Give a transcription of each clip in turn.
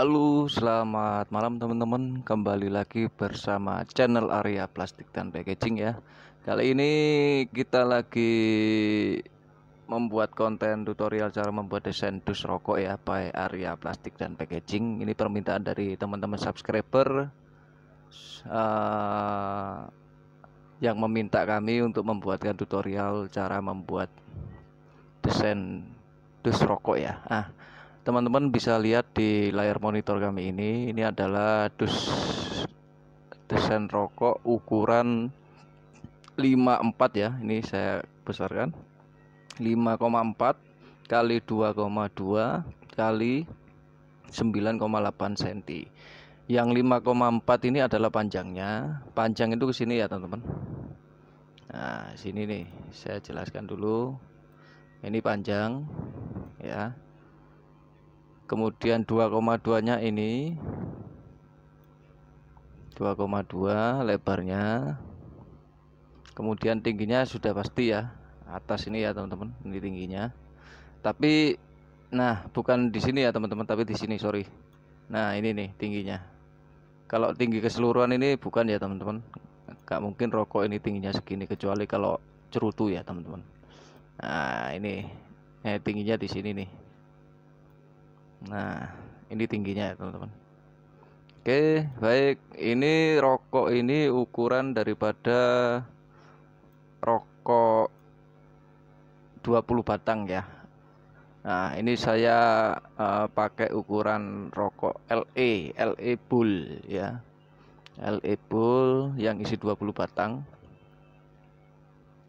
Halo, selamat malam teman-teman. Kembali lagi bersama channel Area Plastik dan Packaging ya. Kali ini kita lagi membuat konten tutorial cara membuat desain dus rokok ya, by Area Plastik dan Packaging. Ini permintaan dari teman-teman subscriber yang meminta kami untuk membuatkan tutorial cara membuat desain dus rokok ya. Teman-teman bisa lihat di layar monitor kami ini adalah desain rokok ukuran 54 ya. Ini saya besarkan 5,4 kali 2,2 kali 9,8 cm. Yang 5,4 ini adalah panjangnya. Panjang itu ke sini ya teman-teman. Nah, sini nih saya jelaskan dulu. Ini panjang ya. Kemudian 2,2 nya ini 2,2 lebarnya. Kemudian tingginya sudah pasti ya, atas ini ya teman-teman, ini tingginya. Tapi nah bukan di sini ya teman-teman, tapi di sini, sorry. Nah ini nih tingginya. Kalau tinggi keseluruhan ini bukan ya teman-teman, gak mungkin rokok ini tingginya segini kecuali kalau cerutu ya teman-teman. Nah ini tingginya di sini nih. Nah ini tingginya ya teman-teman. Oke, baik. Ini rokok ini ukuran daripada rokok 20 batang ya. Nah ini saya pakai ukuran rokok LE Bull ya, LE Bull yang isi 20 batang.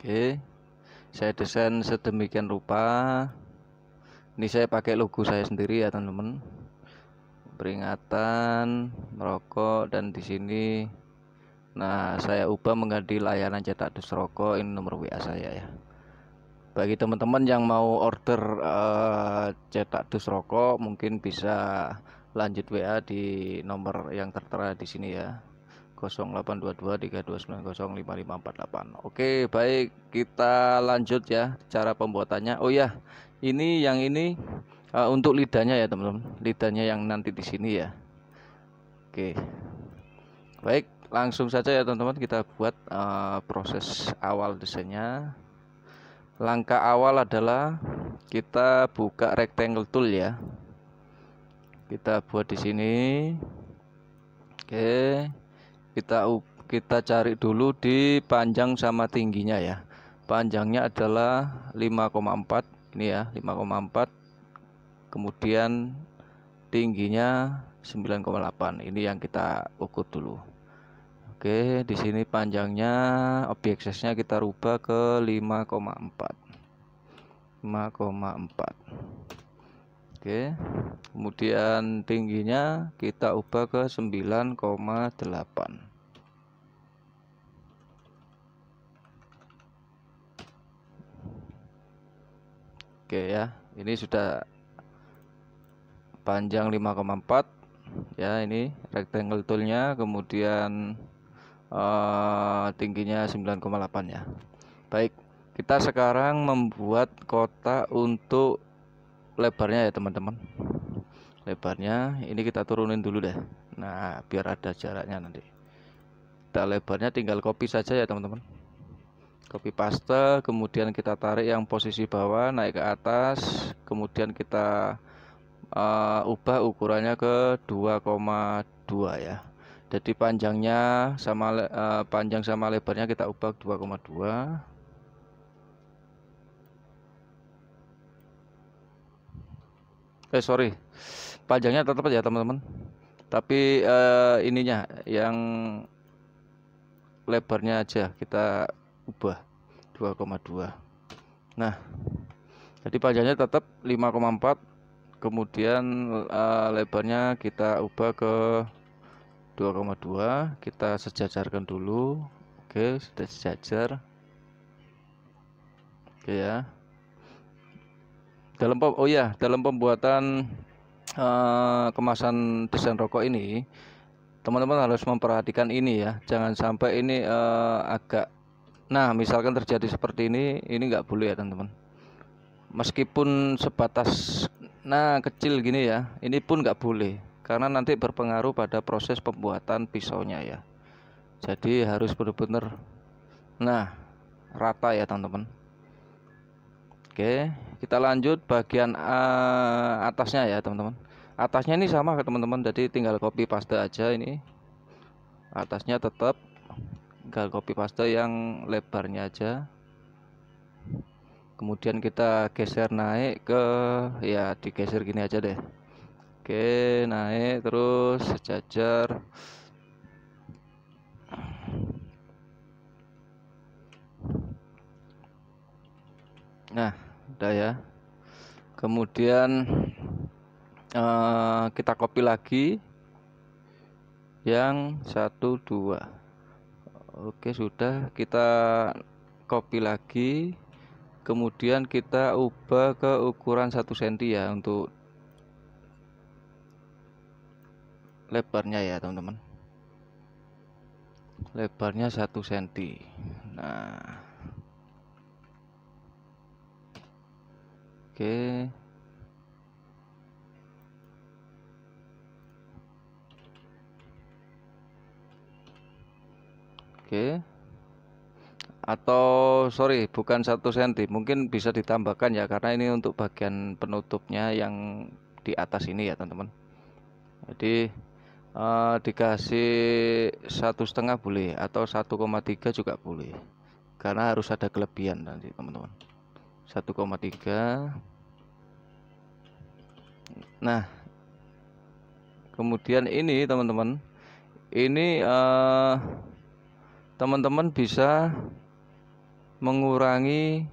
Oke, saya desain sedemikian rupa. Ini saya pakai logo saya sendiri ya teman-teman, peringatan merokok, dan di sini nah saya ubah mengganti layanan cetak dus rokok. Ini nomor WA saya ya. Bagi teman-teman yang mau order cetak dus rokok, mungkin bisa lanjut WA di nomor yang tertera di sini ya, 082232905548. Oke, baik, kita lanjut ya cara pembuatannya. Oh ya, ini yang ini untuk lidahnya ya teman-teman, lidahnya yang nanti di sini ya. Oke, baik, langsung saja ya teman-teman, kita buat proses awal desainnya. Langkah awal adalah kita buka rectangle tool ya. Kita buat di sini. Oke. Kita cari dulu di panjang sama tingginya ya. Panjangnya adalah 5,4 ini ya, 5,4. Kemudian tingginya 9,8. Ini yang kita ukur dulu. Oke, di sini panjangnya objek size-nya kita rubah ke 5,4. Oke. Kemudian tingginya kita ubah ke 9,8. Oke ya, ini sudah panjang 5,4 ya, ini rectangle toolnya. Kemudian tingginya 9,8 ya. Baik, kita sekarang membuat kotak untuk lebarnya ya teman-teman. Lebarnya ini kita turunin dulu deh. Nah biar ada jaraknya nanti. Kita lebarnya tinggal copy saja ya teman-teman, copy paste. Kemudian kita tarik yang posisi bawah naik ke atas. Kemudian kita ubah ukurannya ke 2,2 ya. Jadi panjangnya sama panjang sama lebarnya kita ubah 2,2. Sorry, panjangnya tetap ya teman-teman, tapi ininya yang lebarnya aja kita ubah 2,2. Nah, jadi panjangnya tetap 5,4. Kemudian lebarnya kita ubah ke 2,2. Kita sejajarkan dulu. Oke, sudah sejajar. Oke ya. Dalam pembuatan kemasan desain rokok ini, teman-teman harus memperhatikan ini ya. Jangan sampai ini agak, nah misalkan terjadi seperti ini nggak boleh ya teman-teman. Meskipun sebatas kecil gini ya, ini pun nggak boleh. karena nanti berpengaruh pada proses pembuatan pisaunya ya. Jadi harus benar-benar rata ya teman-teman. Oke, kita lanjut bagian atasnya ya teman-teman. Atasnya ini sama teman-teman, jadi tinggal copy paste aja ini. Atasnya tetap tinggal copy paste yang lebarnya aja. Kemudian kita geser naik ke, ya digeser gini aja deh. Oke, naik terus sejajar. Nah, udah ya. Kemudian kita copy lagi yang 1 2. Oke, sudah, kita copy lagi. Kemudian kita ubah ke ukuran 1 cm ya untuk lebarnya ya teman-teman. Lebarnya 1 cm. Nah, oke. Oke. Atau sorry, bukan 1 cm, mungkin bisa ditambahkan ya, karena ini untuk bagian penutupnya yang di atas ini ya teman-teman. Jadi dikasih 1,5 boleh, atau 1,3 juga boleh, karena harus ada kelebihan nanti teman-teman. 1,3. Nah, kemudian ini teman-teman, ini teman-teman bisa mengurangi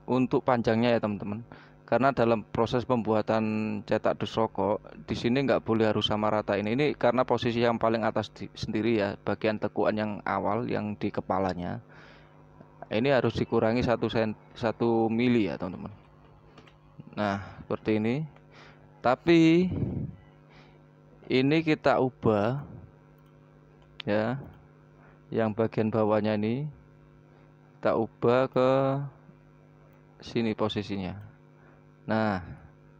untuk panjangnya ya teman-teman, karena dalam proses pembuatan cetak dus rokok di sini nggak boleh harus sama rata ini karena posisi yang paling atas sendiri ya, bagian tekuan yang awal yang di kepalanya ini harus dikurangi 1 mili ya teman-teman. Nah, seperti ini. Tapi ini kita ubah ya, yang bagian bawahnya ini kita ubah ke sini posisinya. Nah,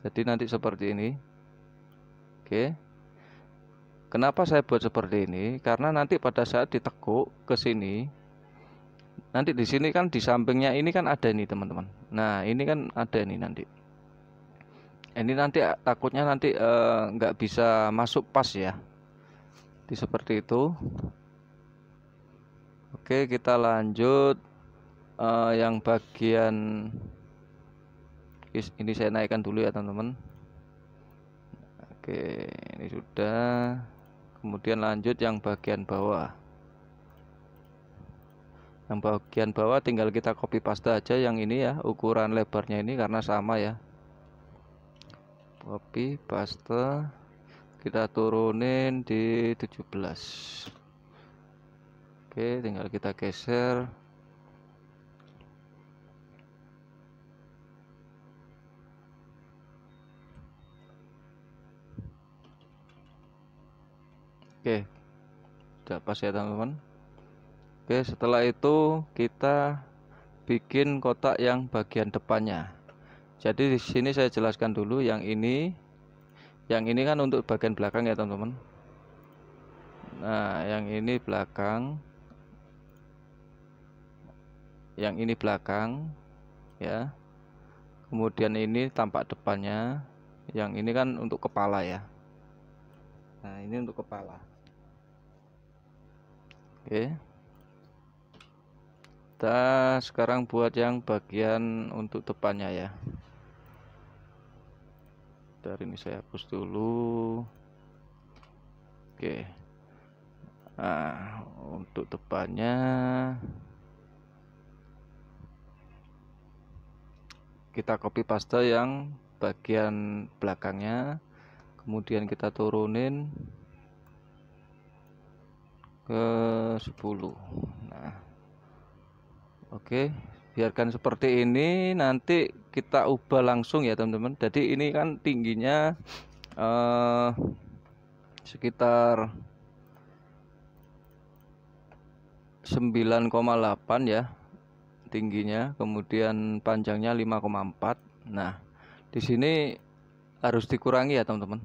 jadi nanti seperti ini. Oke. Kenapa saya buat seperti ini? Karena nanti pada saat ditekuk ke sini, nanti di sini kan di sampingnya ini kan ada nih teman-teman. Nah, ini kan ada nih nanti. Ini nanti takutnya nanti nggak bisa masuk pas ya. Seperti itu. Oke, kita lanjut yang bagian ini saya naikkan dulu ya teman-teman. Oke, ini sudah. Kemudian lanjut yang bagian bawah. Yang bagian bawah tinggal kita copy paste aja yang ini ya, ukuran lebarnya ini karena sama ya. Copy paste, kita turunin di 17. Oke, tinggal kita geser. Oke, sudah pas ya teman-teman. Oke, setelah itu kita bikin kotak yang bagian depannya. Jadi di sini saya jelaskan dulu yang ini. Yang ini kan untuk bagian belakang ya teman-teman. Nah, yang ini belakang. Yang ini belakang ya. Kemudian ini tampak depannya. Yang ini kan untuk kepala ya. Nah, ini untuk kepala. Oke. Kita sekarang buat yang bagian untuk depannya ya. Dari ini saya hapus dulu. Oke. Nah, untuk depannya kita copy paste yang bagian belakangnya, kemudian kita turunin ke 10. Nah, oke, biarkan seperti ini, nanti kita ubah langsung ya teman-teman. Jadi ini kan tingginya sekitar 9,8 ya tingginya, kemudian panjangnya 5,4. Nah, di sini harus dikurangi ya teman-teman.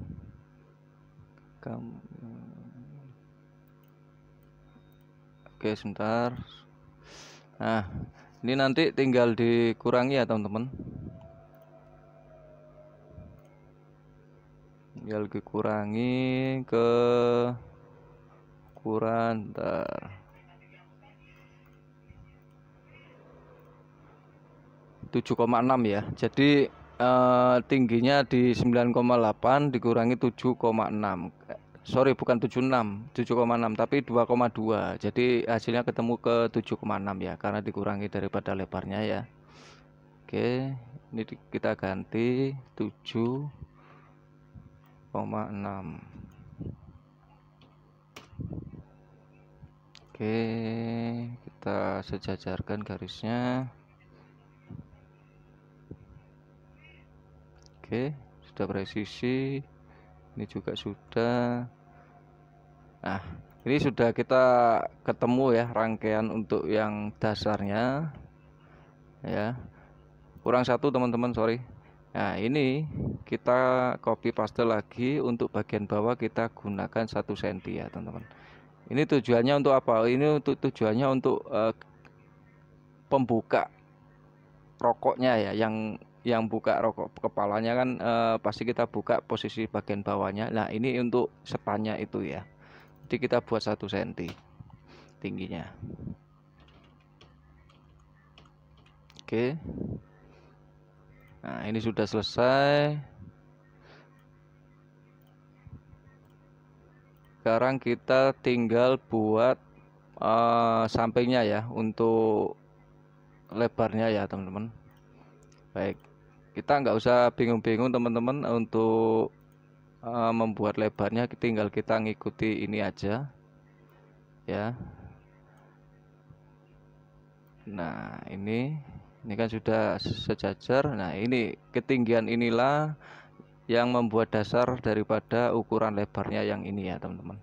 Oke, sebentar. Nah, ini nanti tinggal dikurangi ya teman-teman. Tinggal dikurangi ke ukuran, bentar. 7,6 ya. Jadi tingginya di 9,8 dikurangi 7,6. Sorry, bukan 76, 7,6 tapi 2,2. Jadi hasilnya ketemu ke 7,6 ya, karena dikurangi daripada lebarnya ya. Oke, ini kita ganti 7,6. Oke, kita sejajarkan garisnya. Oke, sudah presisi. Ini juga sudah. Nah, ini sudah kita ketemu ya rangkaian untuk yang dasarnya ya. Kurang satu teman-teman, sorry. Nah, ini kita copy paste lagi. Untuk bagian bawah kita gunakan 1 cm ya teman-teman. Ini tujuannya untuk apa? Ini untuk tujuannya untuk pembuka rokoknya ya, yang buka rokok kepalanya kan pasti kita buka posisi bagian bawahnya. Nah, ini untuk spannya itu ya. Jadi kita buat 1 cm tingginya. Oke. Nah, ini sudah selesai. Sekarang kita tinggal buat sampingnya ya, untuk lebarnya ya teman-teman. Baik, kita nggak usah bingung-bingung teman-teman untuk membuat lebarnya, tinggal kita ngikuti ini aja ya. Nah, ini kan sudah sejajar. Nah, ini ketinggian inilah yang membuat dasar daripada ukuran lebarnya yang ini ya teman-teman,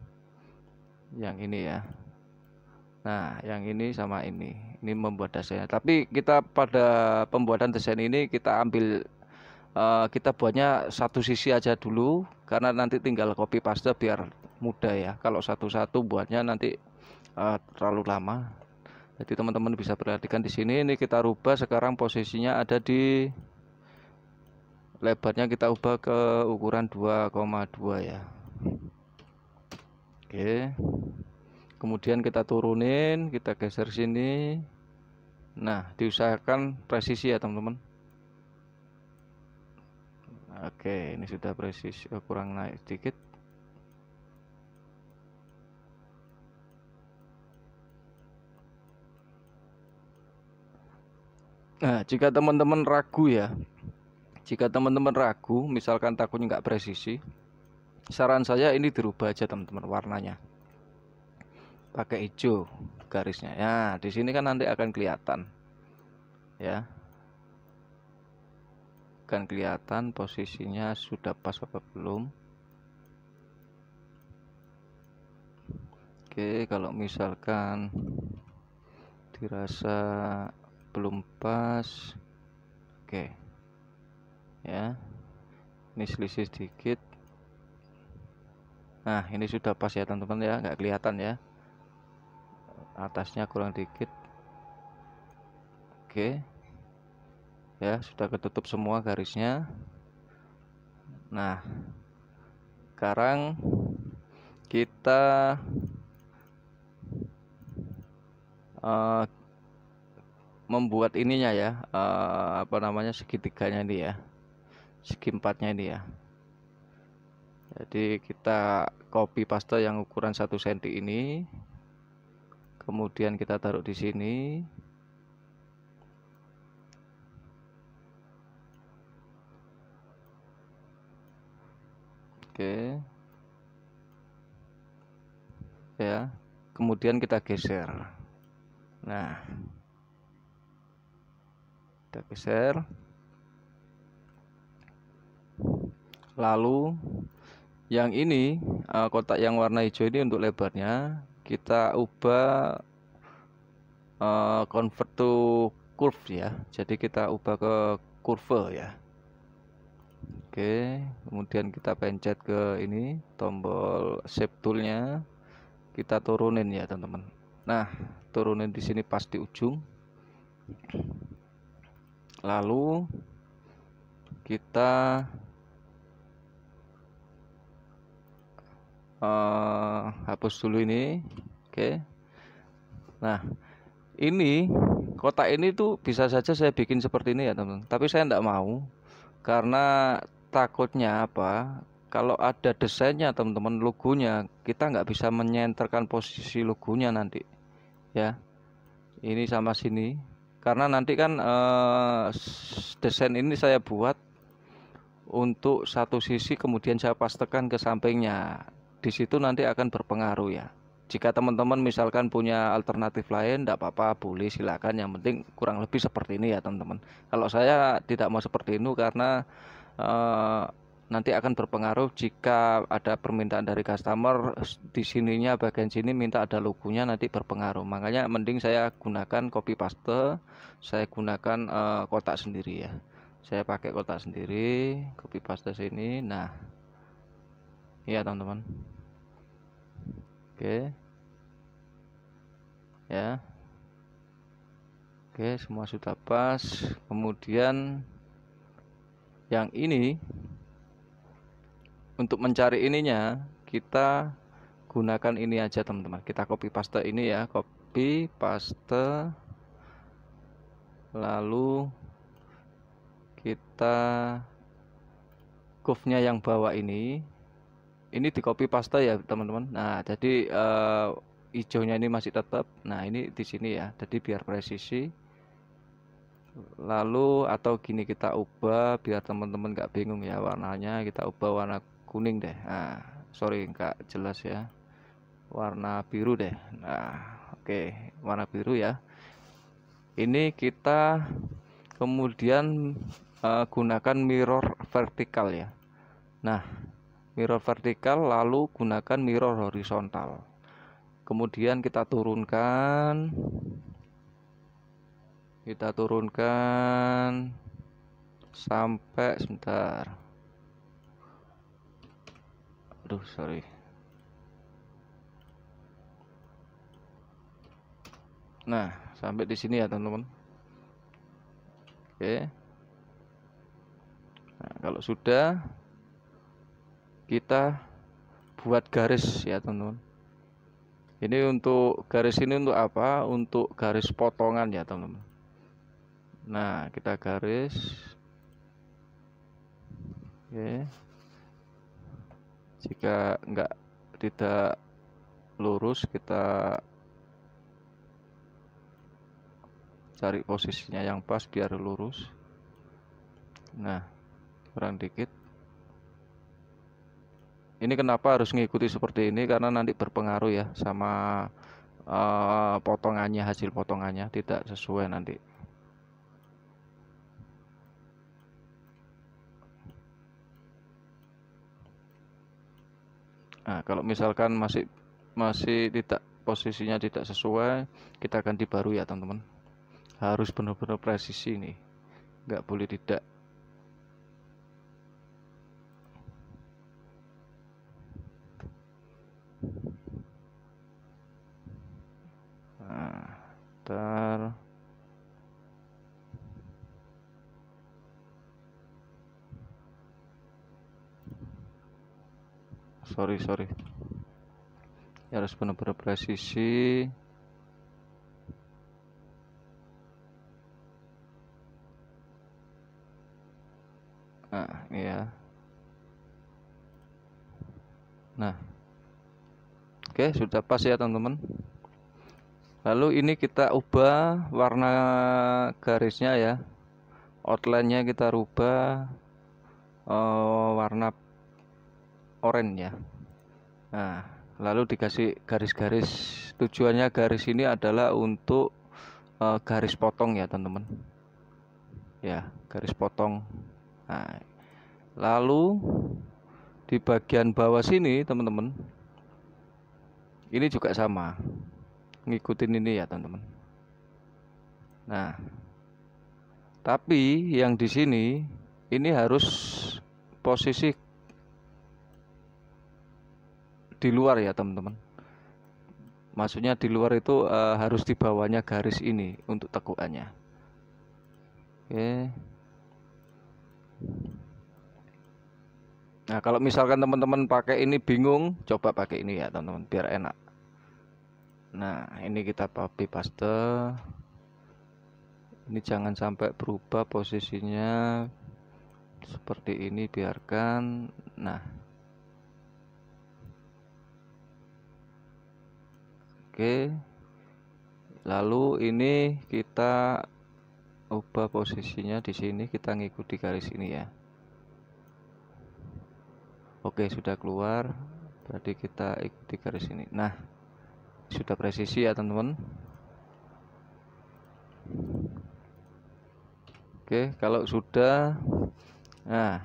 yang ini ya. Nah, yang ini sama ini membuat dasarnya. Tapi kita pada pembuatan desain ini kita ambil kita buatnya satu sisi aja dulu, karena nanti tinggal copy paste biar mudah ya. Kalau satu-satu buatnya nanti terlalu lama. Jadi teman-teman bisa perhatikan di sini. Ini kita rubah sekarang posisinya ada di lebarnya, kita ubah ke ukuran 2,2 ya. Oke. Kemudian kita turunin, kita geser sini. Nah, diusahakan presisi ya teman-teman. Oke, ini sudah presisi, kurang naik sedikit. Nah, jika teman-teman ragu ya, misalkan takutnya nggak presisi, saran saya ini dirubah aja teman-teman warnanya, pakai hijau garisnya. Ya, di sini kan nanti akan kelihatan, ya, akan kelihatan posisinya sudah pas apa belum. Oke, kalau misalkan dirasa belum pas, oke ya, ini selisih sedikit. Nah, ini sudah pas ya teman-teman ya, nggak kelihatan ya, atasnya kurang dikit. Oke ya, sudah ketutup semua garisnya. Nah, sekarang kita membuat ininya ya, apa namanya, segitiganya ini ya, segi empatnya ini ya. Jadi kita copy paste yang ukuran 1 cm ini, kemudian kita taruh di sini. Oke ya, kemudian kita geser. Nah, kita geser, lalu yang ini kotak yang warna hijau ini untuk lebarnya kita ubah convert to curve ya. Jadi kita ubah ke kurve ya. Oke, kemudian kita pencet ke ini tombol shape toolnya, kita turunin ya teman-teman. Nah, turunin di sini pas di ujung. Lalu kita hapus dulu ini. Oke. Nah, ini kotak ini tuh bisa saja saya bikin seperti ini ya teman-teman. Tapi saya tidak mau karena takutnya apa? Kalau ada desainnya teman-teman, logonya kita nggak bisa menyenterkan posisi logonya nanti ya. Ini sama sini karena nanti kan desain ini saya buat untuk satu sisi, kemudian saya pastekan ke sampingnya. Di situ nanti akan berpengaruh ya. Jika teman-teman misalkan punya alternatif lain, tidak apa-apa, boleh silakan. Yang penting kurang lebih seperti ini ya teman-teman. Kalau saya tidak mau seperti ini karena nanti akan berpengaruh jika ada permintaan dari customer di sininya bagian sini minta ada logonya, nanti berpengaruh. Makanya mending saya gunakan copy paste, saya gunakan kotak sendiri ya. Saya pakai kotak sendiri, copy paste sini. Nah, iya teman-teman. Oke. Ya. Oke, semua sudah pas. Kemudian yang ini untuk mencari ininya kita gunakan ini aja teman-teman. Kita copy paste ini ya, copy paste. Lalu kita curve-nya yang bawah ini di copy paste ya teman-teman. Nah, jadi hijaunya ini masih tetap. Nah, ini di sini ya. Jadi biar presisi. Lalu atau gini kita ubah biar teman-teman nggak bingung ya warnanya, kita ubah warna kuning deh. Nah, sorry nggak jelas ya. Warna biru deh. Nah, oke, warna biru ya. Ini kita kemudian gunakan mirror vertikal ya. Nah, mirror vertikal lalu gunakan mirror horizontal. Kemudian kita turunkan sampai sebentar. Aduh, sorry. Nah, sampai di sini ya teman-teman. Oke. Nah, kalau sudah kita buat garis ya teman-teman. Ini untuk garis ini untuk apa? Untuk garis potongan ya teman-teman. Nah, kita garis. Oke. Jika tidak lurus, kita cari posisinya yang pas biar lurus. Nah, kurang dikit. Ini kenapa harus mengikuti seperti ini? Karena nanti berpengaruh ya sama potongannya, hasil potongannya tidak sesuai nanti. Nah, kalau misalkan masih tidak, posisinya tidak sesuai, kita ganti baru ya teman-teman. Harus benar-benar presisi nih, nggak boleh tidak. Nah, ntar sorry ya, harus benar-benar presisi. Nah, ya. Nah, oke, sudah pas ya teman-teman. Lalu ini kita ubah warna garisnya ya, outline-nya kita rubah warna oranye ya. Nah, lalu dikasih garis-garis. Tujuannya garis ini adalah untuk garis potong ya teman-teman. Ya, garis potong. Nah, lalu di bagian bawah sini teman-teman, ini juga sama, ngikutin ini ya teman-teman. Nah, tapi yang di sini ini harus posisi di luar ya teman-teman. Maksudnya di luar itu harus di bawahnya garis ini untuk tekukannya. Oke. Nah, kalau misalkan teman-teman pakai ini bingung, coba pakai ini ya teman-teman, biar enak. Nah, ini kita copy paste. Ini jangan sampai berubah posisinya seperti ini, biarkan. Nah, oke. Lalu ini kita ubah posisinya di sini, kita ngikuti garis ini ya. Oke, sudah keluar. Berarti kita ikuti garis ini. Nah, sudah presisi ya teman-teman. Oke, kalau sudah, nah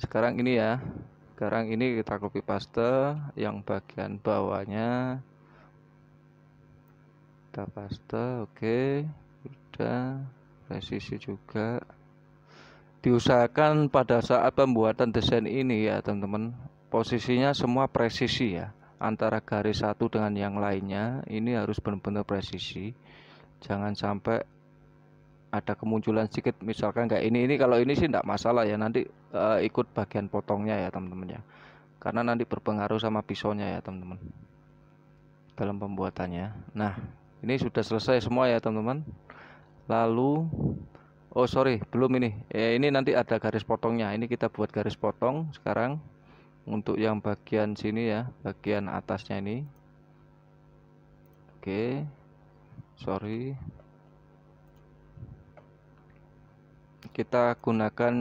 sekarang ini ya, sekarang ini kita copy paste yang bagian bawahnya, kita paste. Oke, sudah presisi juga. Diusahakan pada saat pembuatan desain ini ya teman-teman, posisinya semua presisi ya, antara garis satu dengan yang lainnya ini harus benar-benar presisi. Jangan sampai ada kemunculan sedikit, misalkan kayak ini kalau ini sih enggak masalah ya, nanti ikut bagian potongnya ya teman-teman ya, karena nanti berpengaruh sama pisaunya ya teman-teman dalam pembuatannya. Nah, ini sudah selesai semua ya teman-teman. Lalu oh sorry, belum ini ini nanti ada garis potongnya, ini kita buat garis potong sekarang untuk yang bagian sini ya, bagian atasnya ini. Oke, sorry, kita gunakan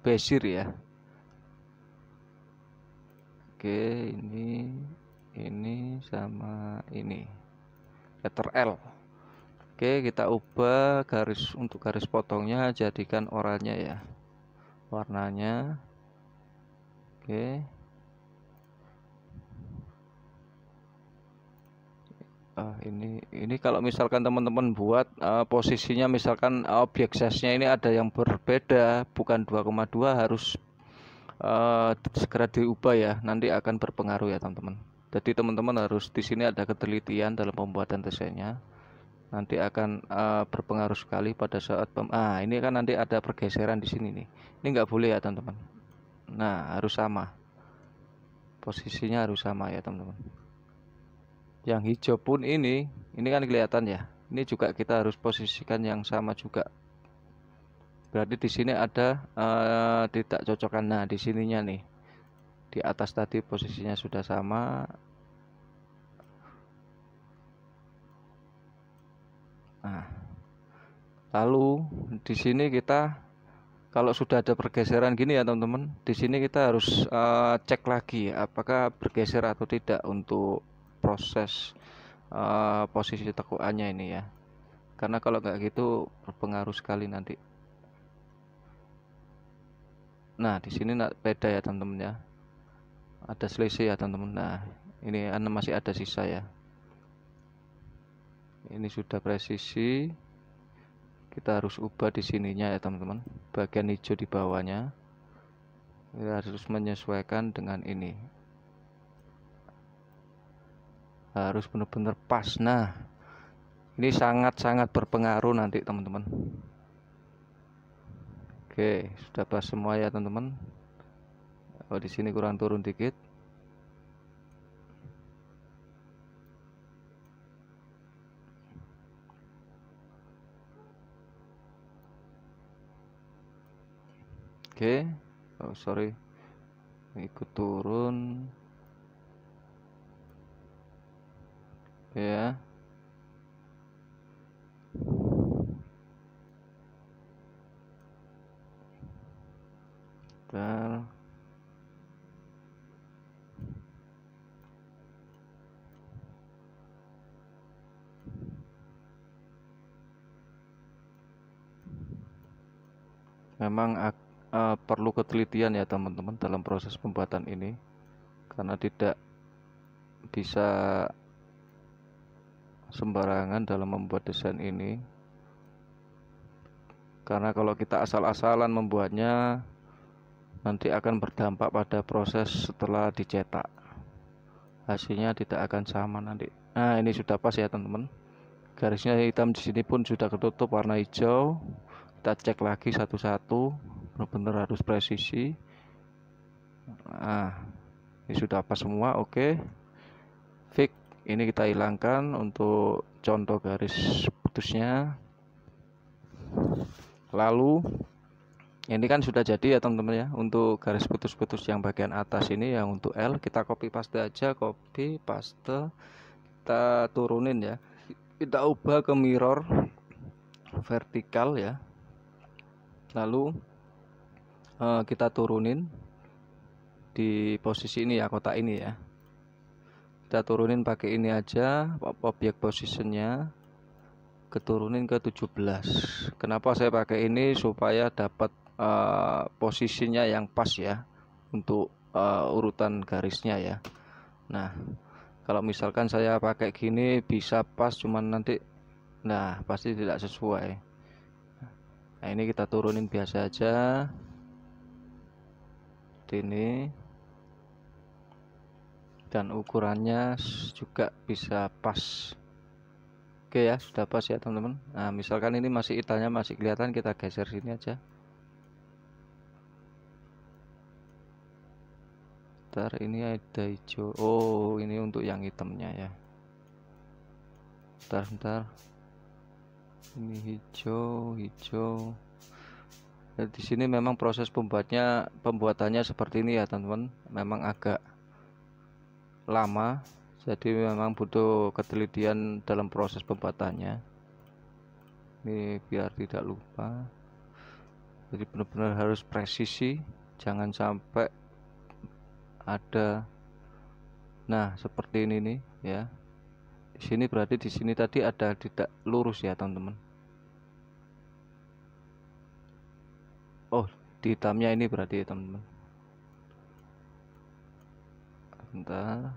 bezier ya. Oke, ini sama ini letter L. Oke, kita ubah garis untuk garis potongnya, jadikan oranye ya warnanya. Oke, ini kalau misalkan teman-teman buat posisinya, misalkan objek size-nya ini ada yang berbeda, bukan 2,2, harus segera diubah ya, nanti akan berpengaruh ya teman-teman. Jadi teman-teman harus di sini ada ketelitian dalam pembuatan desainnya, nanti akan berpengaruh sekali pada saat ini kan nanti ada pergeseran di sini nih, ini nggak boleh ya teman-teman. Nah, harus sama, posisinya harus sama ya teman-teman. Yang hijau pun ini kan kelihatan ya, ini juga kita harus posisikan yang sama juga. Berarti di sini ada tidak cocokan. Nah, di sininya nih, di atas tadi posisinya sudah sama. Nah, lalu di sini kita kalau sudah ada pergeseran gini ya teman-teman, di sini kita harus cek lagi apakah bergeser atau tidak untuk proses posisi tekukannya ini ya, karena kalau nggak gitu berpengaruh sekali nanti. Nah, di sini beda ya teman-teman ya, ada selisih ya teman-teman. Nah, ini masih ada sisa ya. Ini sudah presisi, kita harus ubah di sininya ya teman-teman, bagian hijau di bawahnya kita harus menyesuaikan dengan ini, harus benar-benar pas. Nah, ini sangat-sangat berpengaruh nanti teman-teman. Oke, sudah pas semua ya teman-teman. Oh, di sini kurang turun dikit. Oke, oh sorry, ikut turun ya. Dan memang perlu ketelitian ya teman-teman dalam proses pembuatan ini, karena tidak bisa sembarangan dalam membuat desain ini, karena kalau kita asal-asalan membuatnya nanti akan berdampak pada proses setelah dicetak, hasilnya tidak akan sama nanti. Nah, ini sudah pas ya teman-teman, garisnya hitam di sini pun sudah ketutup warna hijau. Kita cek lagi satu-satu, benar-benar harus presisi. Nah, ini sudah pas semua, oke. Fix, ini kita hilangkan untuk contoh garis putusnya. Lalu ini kan sudah jadi ya teman-teman ya, untuk garis putus-putus yang bagian atas ini yang untuk L kita copy paste aja, copy paste, kita turunin ya, kita ubah ke mirror vertikal ya. Lalu kita turunin di posisi ini ya, kotak ini ya, kita turunin pakai ini aja, objek positionnya keturunin ke 17. Kenapa saya pakai ini? Supaya dapat posisinya yang pas ya untuk urutan garisnya ya. Nah, kalau misalkan saya pakai gini bisa pas, cuman nanti pasti tidak sesuai. Nah, ini kita turunin biasa aja ini, dan ukurannya juga bisa pas. Oke ya, sudah pas ya teman-teman. Nah, misalkan ini masih hitamnya masih kelihatan, kita geser sini aja. Ntar ini ada hijau. Oh, ini untuk yang hitamnya ya. Bentar. Ini hijau. Nah, di sini memang proses pembuatannya seperti ini ya teman-teman. Memang agak lama, jadi memang butuh ketelitian dalam proses pembuatannya. Ini biar tidak lupa. Jadi benar-benar harus presisi, jangan sampai ada. Nah, seperti ini nih ya. Di sini berarti di sini tadi ada tidak lurus ya teman-teman. Oh, di hitamnya ini berarti ya teman-teman. Bentar.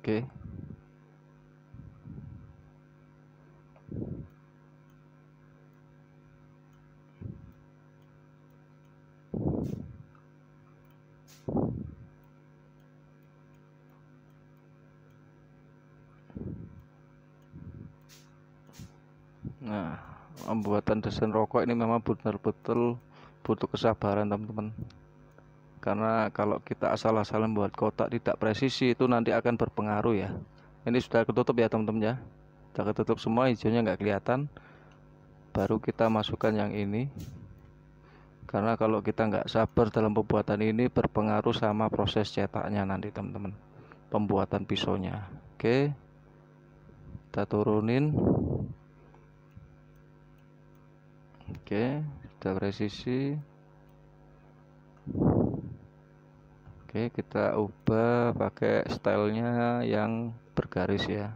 Oke. Nah, pembuatan desain rokok ini memang benar-benar butuh kesabaran teman-teman. Karena kalau kita asal-asalan buat kotak tidak presisi, itu nanti akan berpengaruh ya. Ini sudah ketutup ya teman-teman ya. Sudah ketutup semua, hijaunya nggak kelihatan. Baru kita masukkan yang ini. Karena kalau kita nggak sabar dalam pembuatan ini, berpengaruh sama proses cetaknya nanti teman-teman. Pembuatan pisaunya. Oke. Kita turunin. Oke, sudah presisi. Oke, kita ubah pakai stylenya yang bergaris ya,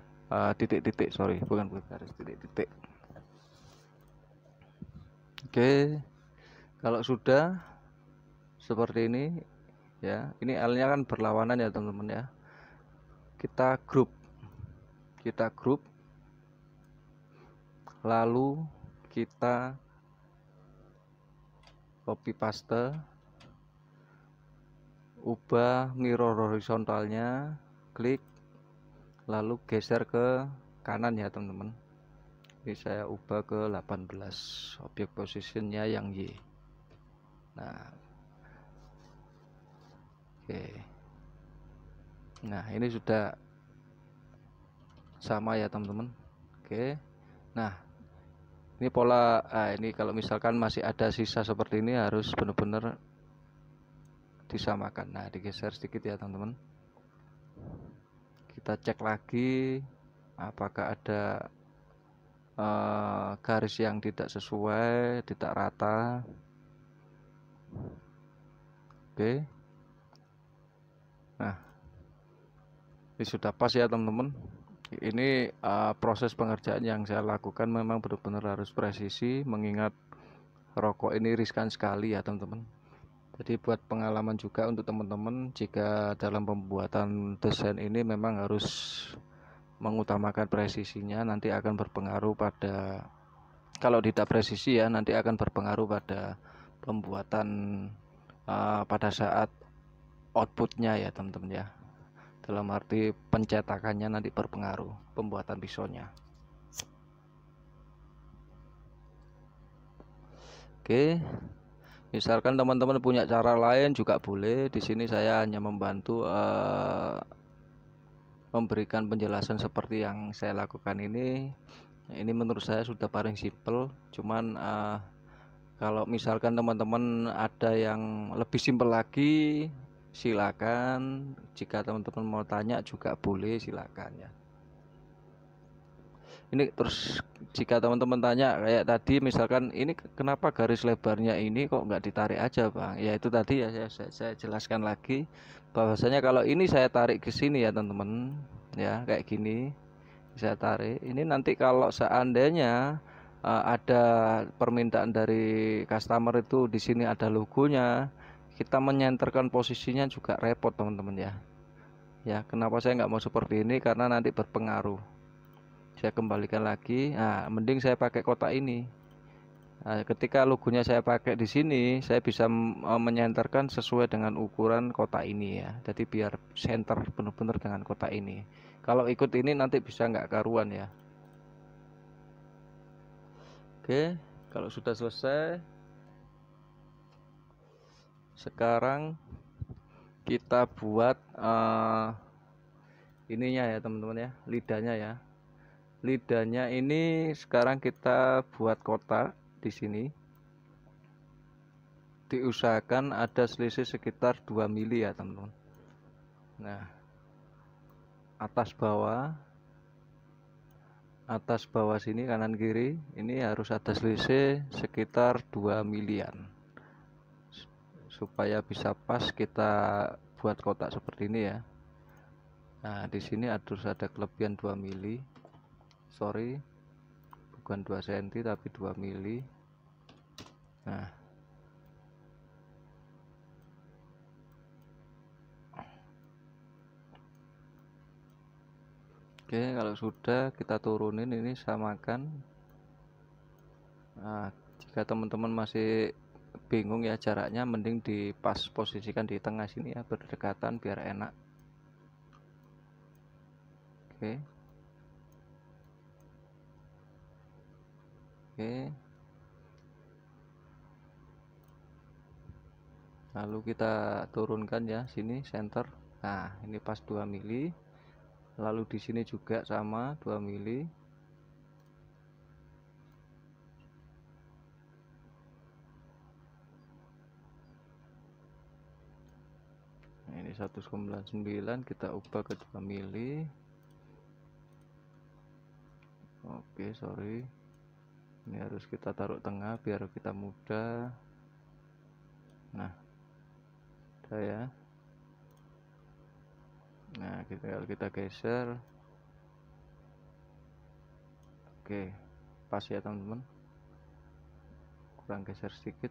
titik-titik, sorry, bukan bergaris, titik-titik. Oke, kalau sudah seperti ini ya, ini L-nya kan berlawanan ya teman-teman ya. Kita grup, lalu kita copy paste, ubah mirror horizontalnya, klik, lalu geser ke kanan ya teman-teman. Ini saya ubah ke 18, objek positionnya yang Y. Nah, oke. Nah, ini sudah sama ya teman-teman. Oke. Nah, ini pola. Ini kalau misalkan masih ada sisa seperti ini harus benar-benar disamakan. Nah, digeser sedikit ya teman-teman. Kita cek lagi apakah ada garis yang tidak sesuai, tidak rata. Oke. Nah, ini sudah pas ya teman-teman. Ini proses pengerjaan yang saya lakukan memang benar-benar harus presisi, mengingat rokok ini riskan sekali ya teman-teman. Jadi buat pengalaman juga untuk teman-teman, jika dalam pembuatan desain ini memang harus mengutamakan presisinya, nanti akan berpengaruh pada, kalau tidak presisi ya, nanti akan berpengaruh pada pembuatan pada saat outputnya ya teman-teman ya. Dalam arti pencetakannya nanti berpengaruh pembuatan pisaunya. Oke, misalkan teman-teman punya cara lain juga boleh. Di sini saya hanya membantu memberikan penjelasan seperti yang saya lakukan ini. Ini menurut saya sudah paling simple. Cuman kalau misalkan teman-teman ada yang lebih simpel lagi, silakan. Jika teman-teman mau tanya juga boleh, silakan ya. Ini terus jika teman-teman tanya kayak tadi, misalkan ini kenapa garis lebarnya ini kok nggak ditarik aja bang, ya itu tadi ya saya jelaskan lagi bahwasanya kalau ini saya tarik ke sini ya teman-teman ya, kayak gini saya tarik ini, nanti kalau seandainya ada permintaan dari customer itu di sini ada logonya, kita menyenterkan posisinya juga repot teman-teman ya. Ya kenapa saya nggak mau seperti ini, karena nanti berpengaruh. Saya kembalikan lagi. Nah, mending saya pakai kotak ini. Nah, ketika logonya saya pakai di sini, saya bisa menyenterkan sesuai dengan ukuran kotak ini ya. Jadi biar center benar-benar dengan kotak ini. Kalau ikut ini nanti bisa nggak karuan ya. Oke, kalau sudah selesai, sekarang kita buat ininya ya teman-teman ya, lidahnya ya. Lidahnya ini sekarang kita buat kotak di sini. Diusahakan ada selisih sekitar 2 mili ya teman-teman. Nah, atas bawah sini kanan kiri ini harus ada selisih sekitar 2 milian supaya bisa pas kita buat kotak seperti ini ya. Nah, di sini harus ada kelebihan 2 mili. Sorry, bukan 2 cm tapi 2 mili. Nah, oke, kalau sudah kita turunin ini, samakan. Nah, jika teman-teman masih bingung ya jaraknya, mending posisikan di tengah sini ya, berdekatan biar enak. Oke. Oke. Lalu kita turunkan ya sini center. Nah, ini pas 2 mili. Lalu di sini juga sama 2 mili. Nah, ini 1,99 kita ubah ke 2 mili. Oke, sorry. Ini harus kita taruh tengah biar kita mudah. Nah, udah ya. Nah, kita geser. Oke, pas ya teman-teman. Kurang geser sedikit.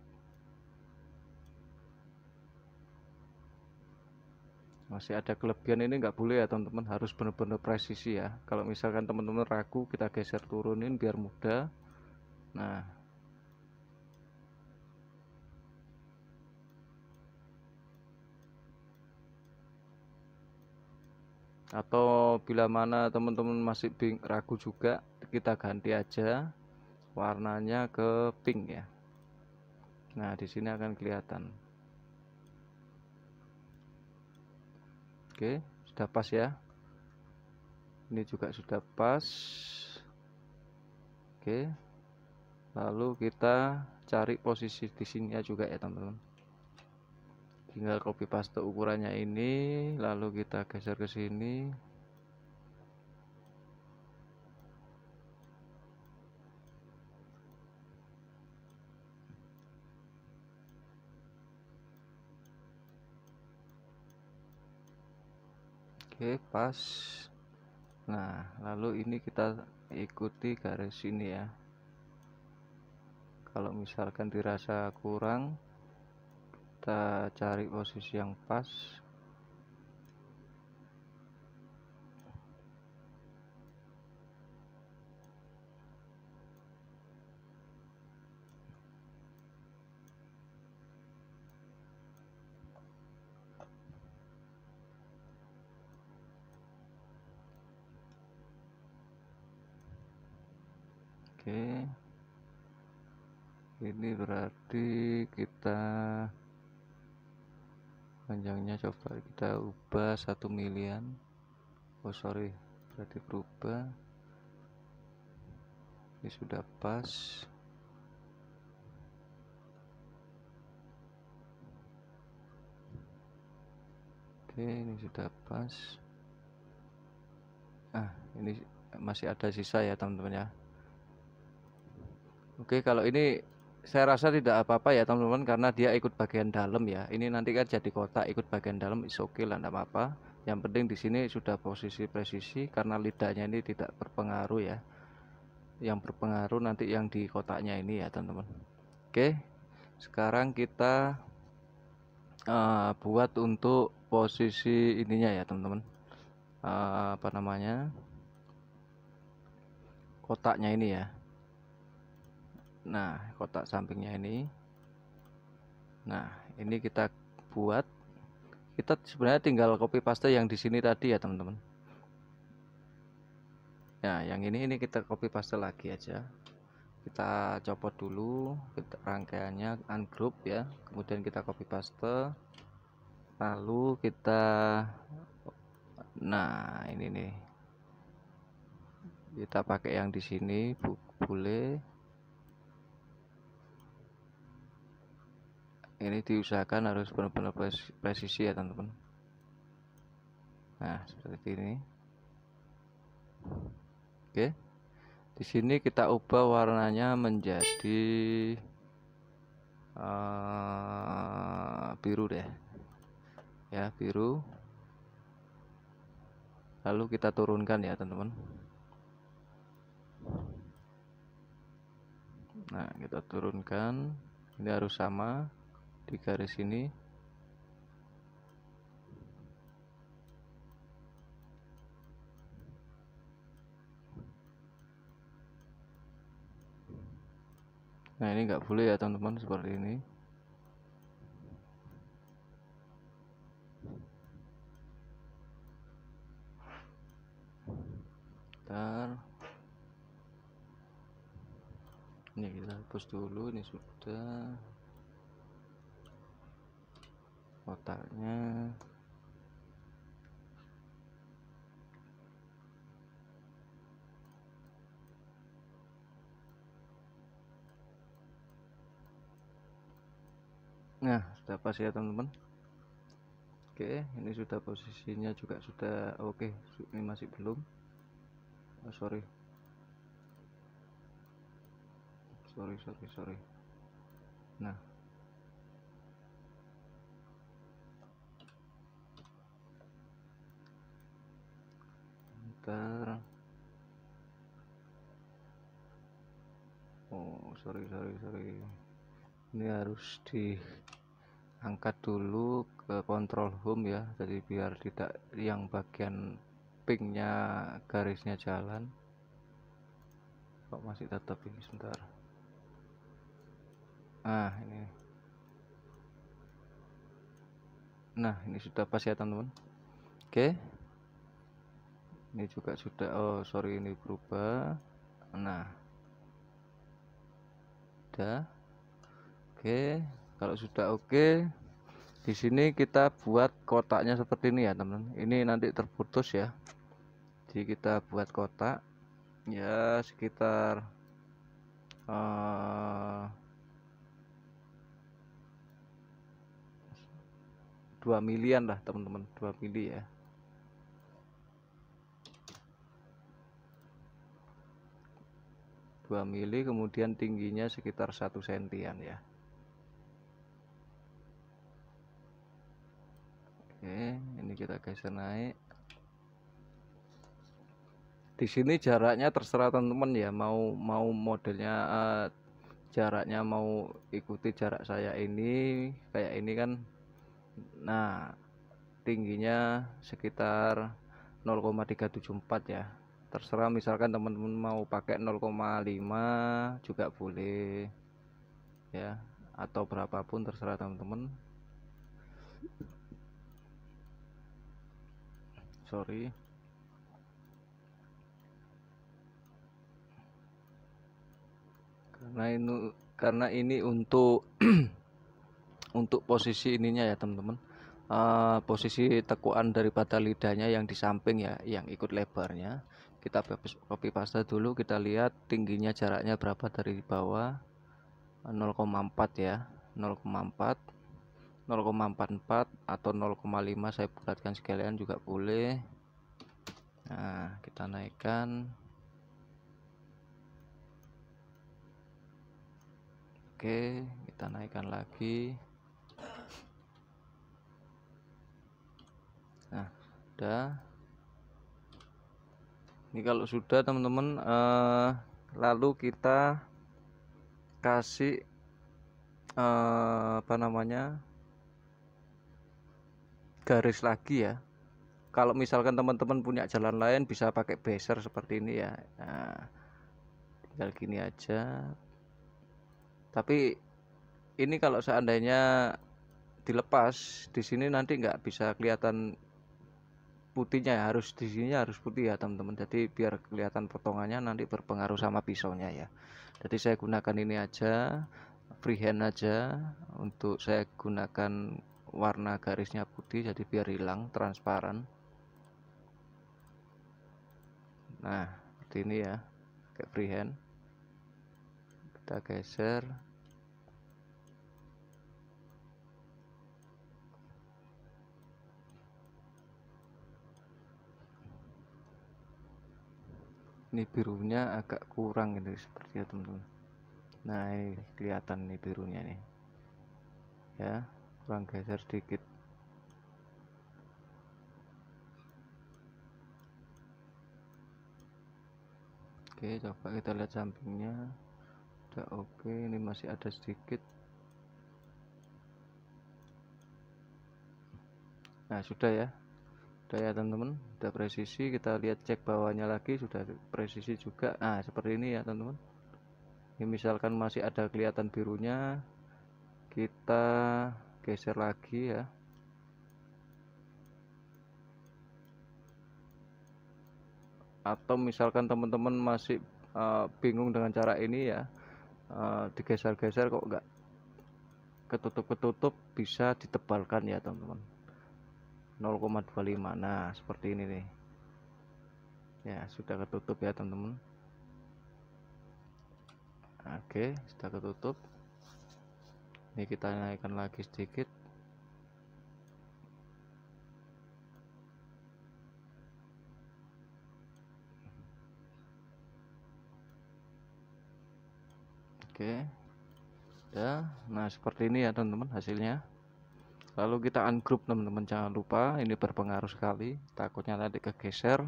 Masih ada kelebihan, ini nggak boleh ya teman-teman, harus benar-benar presisi ya. Kalau misalkan teman-teman ragu, kita geser turunin biar mudah. Nah, atau bila mana teman-teman masih ragu juga, kita ganti aja warnanya ke pink ya. Nah, di sini akan kelihatan. Oke, sudah pas ya. Ini juga sudah pas. Oke, lalu kita cari posisi di sini juga ya teman-teman. Tinggal copy paste ukurannya ini, lalu kita geser ke sini. Oke, pas. Nah, lalu ini kita ikuti garis ini ya. Kalau misalkan dirasa kurang, kita cari posisi yang pas. Oke, ini berarti kita panjangnya coba kita ubah 1 milian. Oh sorry, berarti berubah. Ini sudah pas. Oke, ini sudah pas. Ini masih ada sisa ya teman-teman ya. Oke, kalau ini saya rasa tidak apa-apa ya teman-teman, karena dia ikut bagian dalam ya. Ini nanti kan jadi kotak ikut bagian dalam, is oke lah, tidak apa-apa. Yang penting di sini sudah posisi presisi, karena lidahnya ini tidak berpengaruh ya. Yang berpengaruh nanti yang di kotaknya ini ya teman-teman. Oke, sekarang kita buat untuk posisi ininya ya teman-teman. Apa namanya? Kotaknya ini ya. Nah, kotak sampingnya ini. Nah, ini kita buat. Kita sebenarnya tinggal copy paste yang di sini tadi ya, teman-teman. Nah, yang ini kita copy paste lagi aja. Kita copot dulu rangkaiannya, ungroup ya. Kemudian kita copy paste. Lalu kita ini nih. Kita pakai yang di sini, boleh. Ini diusahakan harus benar-benar presisi ya teman-teman. Nah seperti ini. Oke, di sini kita ubah warnanya menjadi biru deh ya, biru. Lalu kita turunkan ya teman-teman. Nah kita turunkan, ini harus sama di garis ini. Nah ini nggak boleh ya teman-teman, seperti ini. Bentar. Ini kita hapus dulu, ini sudah kotaknya. Nah sudah pas ya teman-teman. Oke, ini sudah posisinya juga sudah oke. Ini masih belum. Oh, sorry. Nah, bentar. Oh, sorry. Ini harus diangkat dulu ke control home ya, jadi biar tidak yang bagian pinknya garisnya jalan. Kok masih tetap ini, sebentar. Ini. Nah ini sudah pas ya teman-teman. Oke, ini juga sudah. Oh sorry, ini berubah. Nah udah oke. Kalau sudah oke, di sini kita buat kotaknya seperti ini ya teman-teman. Ini nanti terputus ya, jadi kita buat kotak ya sekitar 2 milian lah teman-teman, 2 mili ya. Mili, kemudian tingginya sekitar 1 sentian ya. Oke, ini kita geser naik. Di sini jaraknya terserah teman-teman ya, mau modelnya jaraknya mau ikuti jarak saya ini kayak ini kan. Nah, tingginya sekitar 0,374 ya. Terserah, misalkan teman-teman mau pakai 0,5 juga boleh ya, atau berapapun terserah teman-teman. Sorry. Karena ini untuk untuk posisi ininya ya teman-teman, posisi tekuan daripada lidahnya yang di samping ya, yang ikut lebarnya. Kita copy paste dulu, kita lihat tingginya jaraknya berapa dari bawah. 0,4 ya, 0,4, 0,44 atau 0,5 saya bulatkan sekalian juga boleh. Nah, kita naikkan. Oke, kita naikkan lagi. Nah, udah. Ini kalau sudah teman-teman, lalu kita kasih apa namanya, garis lagi ya. Kalau misalkan teman-teman punya jalan lain bisa pakai bezier seperti ini ya. Nah, tinggal gini aja. Tapi ini kalau seandainya dilepas di sini nanti nggak bisa kelihatan putihnya ya, harus di sini harus putih ya teman-teman. Jadi biar kelihatan potongannya nanti berpengaruh sama pisaunya ya. Jadi saya gunakan ini aja, freehand aja. Untuk saya gunakan warna garisnya putih jadi biar hilang transparan. Nah, seperti ini ya, kayak freehand. Kita geser. Ini birunya agak kurang ini seperti ya teman-teman. Nah, ini kelihatan nih birunya nih ya, kurang geser sedikit. Oke, coba kita lihat sampingnya. Udah oke, ini masih ada sedikit. Nah, sudah ya teman-teman, udah presisi. Kita lihat cek bawahnya lagi, sudah presisi juga. Nah, seperti ini ya teman-teman. Ini misalkan masih ada kelihatan birunya, kita geser lagi ya. Atau misalkan teman-teman masih bingung dengan cara ini ya, digeser-geser kok enggak ketutup, bisa ditebalkan ya teman-teman, 0,25. Nah, seperti ini nih ya, sudah ketutup ya teman-teman. Oke, sudah ketutup. Ini kita naikkan lagi sedikit. Oke, udah. Nah, seperti ini ya teman-teman hasilnya. Lalu kita ungroup teman-teman, jangan lupa, ini berpengaruh sekali, takutnya nanti kegeser.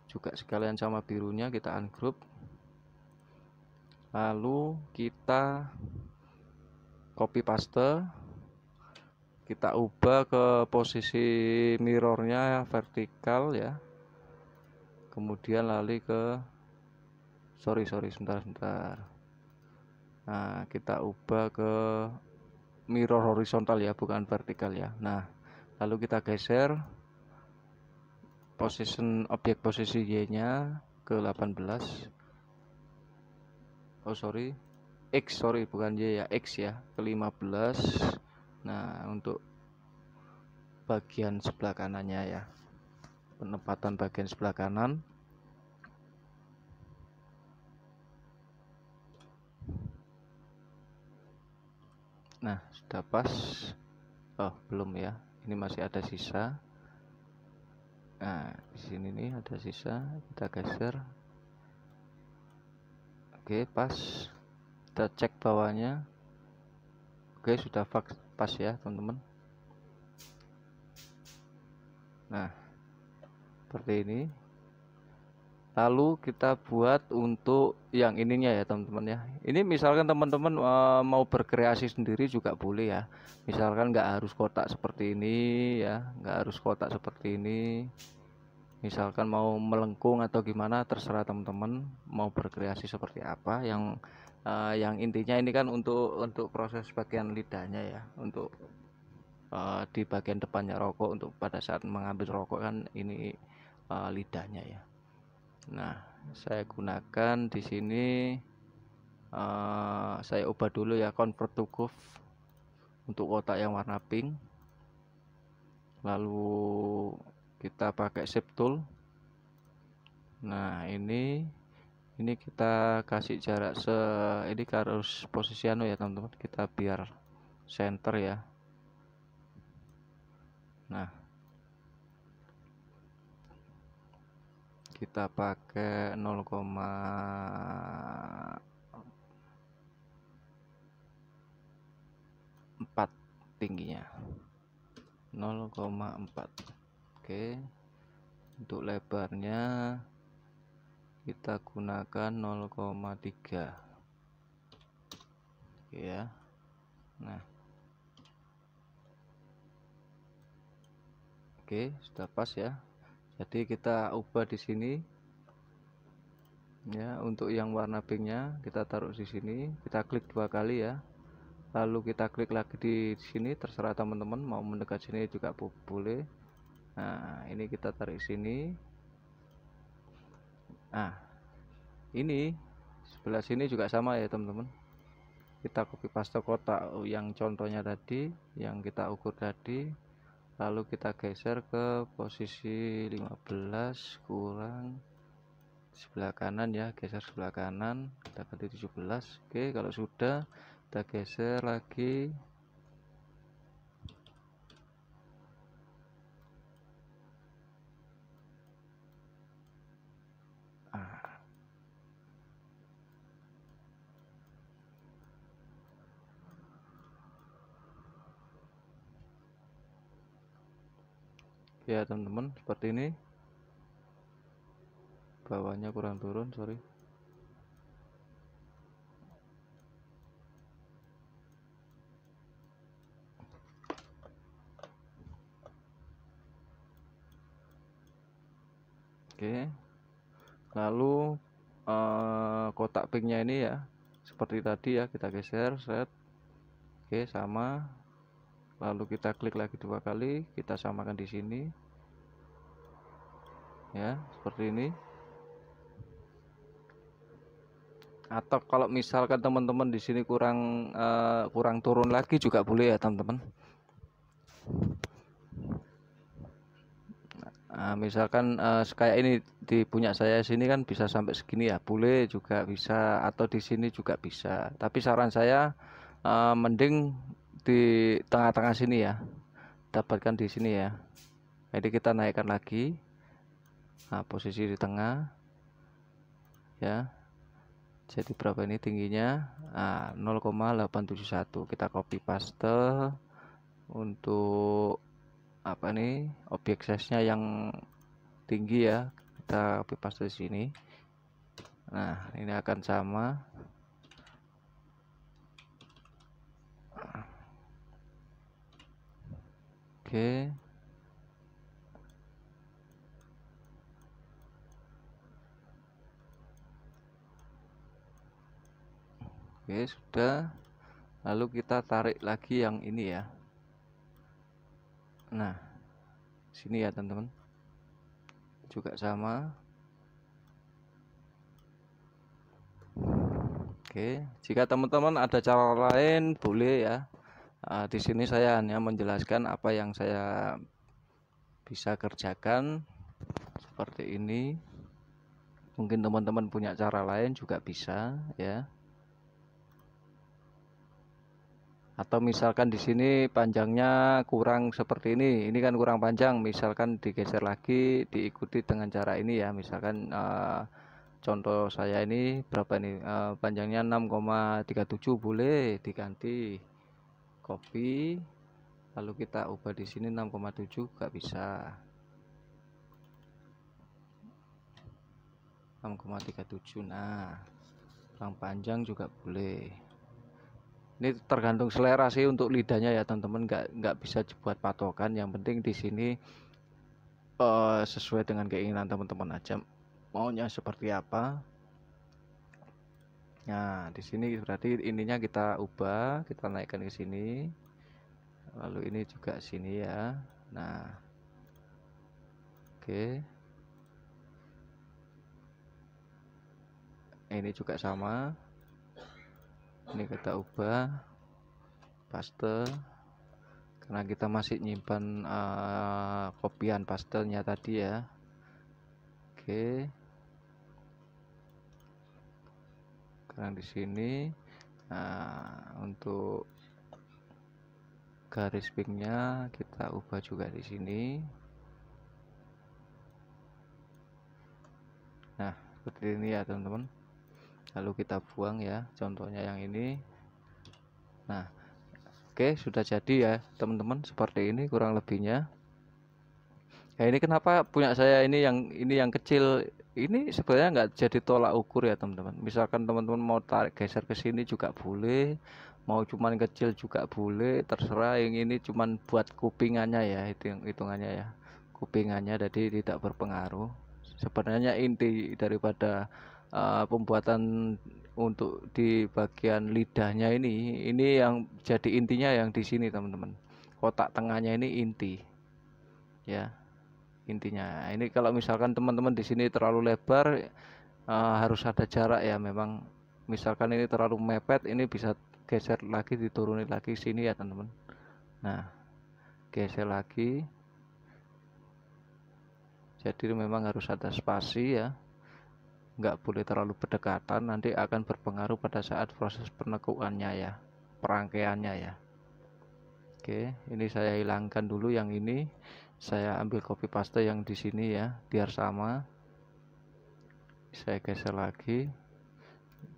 Juga sekalian sama birunya kita ungroup. Lalu kita copy paste, kita ubah ke posisi mirrornya vertikal ya. Kemudian lari ke sorry sebentar. Nah, kita ubah ke mirror horizontal ya, bukan vertikal ya. Nah, lalu kita geser objek posisi Y nya ke 18. Oh sorry, X, bukan Y ya, X ya, ke 15. Nah, untuk bagian sebelah kanannya ya, penempatan bagian sebelah kanan. Nah, sudah pas. Oh, belum ya, ini masih ada sisa. Nah, di sini nih ada sisa, kita geser. Oke, pas. Kita cek bawahnya. Oke, sudah pas ya teman-teman. Nah, seperti ini. Lalu kita buat untuk yang ininya ya teman-teman ya. Ini misalkan teman-teman mau berkreasi sendiri juga boleh ya. Misalkan nggak harus kotak seperti ini ya, nggak harus kotak seperti ini. Misalkan mau melengkung atau gimana terserah teman-teman mau berkreasi seperti apa. Yang intinya ini kan untuk proses bagian lidahnya ya, untuk di bagian depannya rokok untuk pada saat mengambil rokok kan ini lidahnya ya. Nah, saya gunakan di sini saya ubah dulu ya convert to curve untuk kotak yang warna pink. Lalu kita pakai shape tool. Nah, ini kita kasih jarak ini harus posisi anu ya teman-teman, kita biar center ya. Nah, kita pakai 0,4 tingginya, 0,4. Oke, untuk lebarnya kita gunakan 0,3 ya. Nah, oke, sudah pas ya. Jadi kita ubah di sini ya. Untuk yang warna pinknya kita taruh di sini, kita klik 2 kali ya. Lalu kita klik lagi di sini, terserah teman-teman mau mendekat sini juga boleh. Nah, ini kita tarik sini. Nah, ini sebelah sini juga sama ya teman-teman. Kita copy paste kotak yang contohnya tadi, yang kita ukur tadi, lalu kita geser ke posisi 15 kurang sebelah kanan ya, geser sebelah kanan, kita ganti 17. Oke, kalau sudah kita geser lagi. Ya teman-teman, seperti ini. Bawahnya kurang turun, sorry. Oke, lalu kotak pinknya ini ya seperti tadi ya, kita geser set. Oke, sama. Lalu kita klik lagi 2 kali, kita samakan di sini ya, seperti ini. Atau kalau misalkan teman-teman di sini kurang turun lagi juga boleh ya teman-teman. Nah, misalkan kayak ini di punya saya sini kan bisa sampai segini ya, boleh juga bisa, atau di sini juga bisa. Tapi saran saya mending di tengah-tengah sini ya, dapatkan di sini ya. Jadi kita naikkan lagi, nah posisi di tengah ya. Jadi berapa ini tingginya? Nah, 0,871. Kita copy paste untuk apa nih objek size-nya yang tinggi ya, kita copy paste di sini. Nah, ini akan sama. Oke. Oke, sudah. Lalu kita tarik lagi yang ini ya. Nah, sini ya teman-teman. Juga sama. Oke, jika teman-teman ada cara lain boleh ya. Di sini saya hanya menjelaskan apa yang saya bisa kerjakan seperti ini. Mungkin teman-teman punya cara lain juga bisa ya. Atau misalkan di sini panjangnya kurang seperti ini kan kurang panjang, misalkan digeser lagi, diikuti dengan cara ini ya. Misalkan contoh saya ini berapa nih, panjangnya 6,37, boleh diganti, copy, lalu kita ubah di sini 6,7 gak bisa. 6,37. Nah, kurang panjang juga boleh. Ini tergantung selera sih untuk lidahnya ya teman-teman, nggak bisa dibuat patokan. Yang penting di sini sesuai dengan keinginan teman-teman aja, maunya seperti apa. Nah, di sini berarti ininya kita ubah, kita naikkan ke sini. Lalu ini juga sini ya. Nah, oke. Ini juga sama. Ini kita ubah, paste. Karena kita masih nyimpan kopian pastenya tadi ya. Oke. Sekarang di sini. Nah, untuk garis pinknya kita ubah juga di sini. Nah, seperti ini ya teman-teman. Lalu kita buang ya, contohnya yang ini. Nah, oke, sudah jadi ya teman-teman, seperti ini kurang lebihnya. Ya, ini kenapa punya saya ini yang kecil ini sebenarnya nggak jadi tolak ukur ya teman-teman. Misalkan teman-teman mau tarik geser ke sini juga boleh, mau cuman kecil juga boleh, terserah. Yang ini cuman buat kupingannya ya, itu hitungannya ya, kupingannya, jadi tidak berpengaruh. Sebenarnya inti daripada pembuatan untuk di bagian lidahnya ini yang jadi intinya yang di sini teman-teman. Kotak tengahnya ini inti ya, intinya. Ini kalau misalkan teman-teman di sini terlalu lebar, harus ada jarak ya. Memang misalkan ini terlalu mepet, ini bisa geser lagi, diturunin lagi sini ya teman-teman. Nah, geser lagi. Jadi memang harus ada spasi ya, nggak boleh terlalu berdekatan, nanti akan berpengaruh pada saat proses penekuannya ya, perangkaiannya ya. Oke, ini saya hilangkan dulu yang ini. Saya ambil copy paste yang di sini ya, biar sama. Saya geser lagi.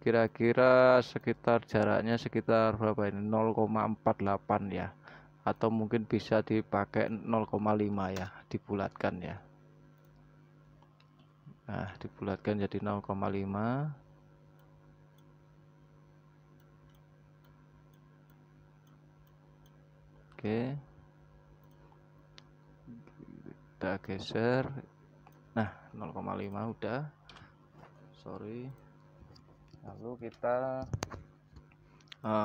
Kira-kira sekitar jaraknya sekitar berapa ini? 0,48 ya. Atau mungkin bisa dipakai 0,5 ya, dibulatkan ya. Nah, dibulatkan jadi 0,5. Oke. Kita geser. Nah, 0,5 udah. Sorry. Lalu kita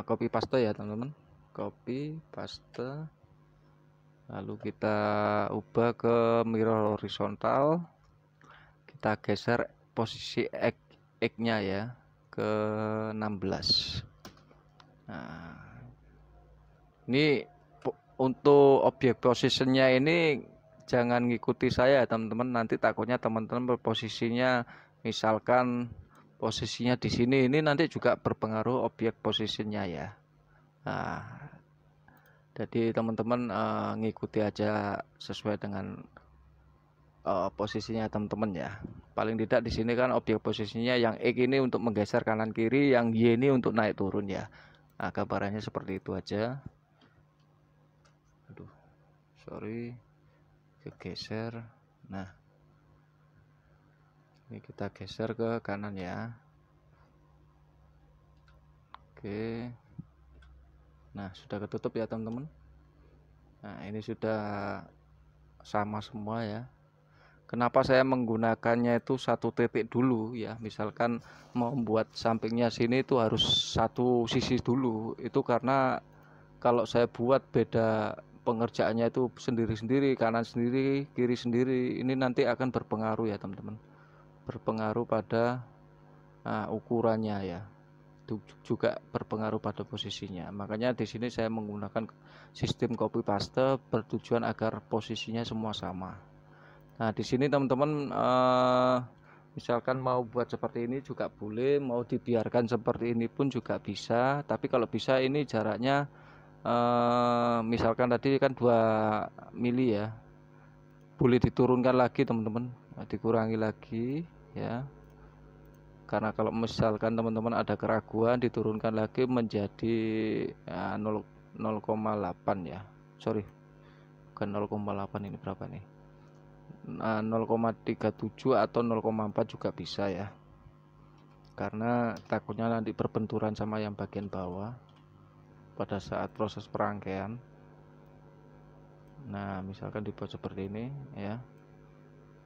copy paste ya teman-teman, copy paste. Lalu kita ubah ke mirror horizontal, kita geser posisi X nya ya ke 16. Nah, ini untuk objek positionnya ini jangan ngikuti saya teman-teman, nanti takutnya teman-teman posisinya, misalkan posisinya di sini, ini nanti juga berpengaruh objek posisinya ya. Nah, jadi teman-teman ngikuti aja sesuai dengan posisinya teman-teman ya. Paling tidak di sini kan objek posisinya yang X ini untuk menggeser kanan kiri, yang Y ini untuk naik turun ya. Nah, gambarannya seperti itu aja. Aduh, sorry, kegeser. Nah, ini kita geser ke kanan ya. Oke. Nah, sudah ketutup ya teman-teman. Nah, ini sudah sama semua ya. Kenapa saya menggunakannya itu satu titik dulu ya, misalkan mau membuat sampingnya sini itu harus satu sisi dulu, itu karena kalau saya buat beda pengerjaannya itu sendiri-sendiri, kanan sendiri, kiri sendiri, ini nanti akan berpengaruh ya teman-teman, berpengaruh pada ukurannya ya, itu juga berpengaruh pada posisinya. Makanya di sini saya menggunakan sistem copy paste bertujuan agar posisinya semua sama. Nah, di sini teman-teman misalkan mau buat seperti ini juga boleh, mau dibiarkan seperti ini pun juga bisa. Tapi kalau bisa ini jaraknya misalkan tadi kan 2 mili ya, boleh diturunkan lagi teman-teman, dikurangi lagi ya. Karena kalau misalkan teman-teman ada keraguan, diturunkan lagi menjadi 0,8 ya. Sorry, bukan 0,8, ini berapa nih? 0,37 atau 0,4 juga bisa ya, karena takutnya nanti berbenturan sama yang bagian bawah pada saat proses perangkaian. Nah, misalkan dibuat seperti ini ya.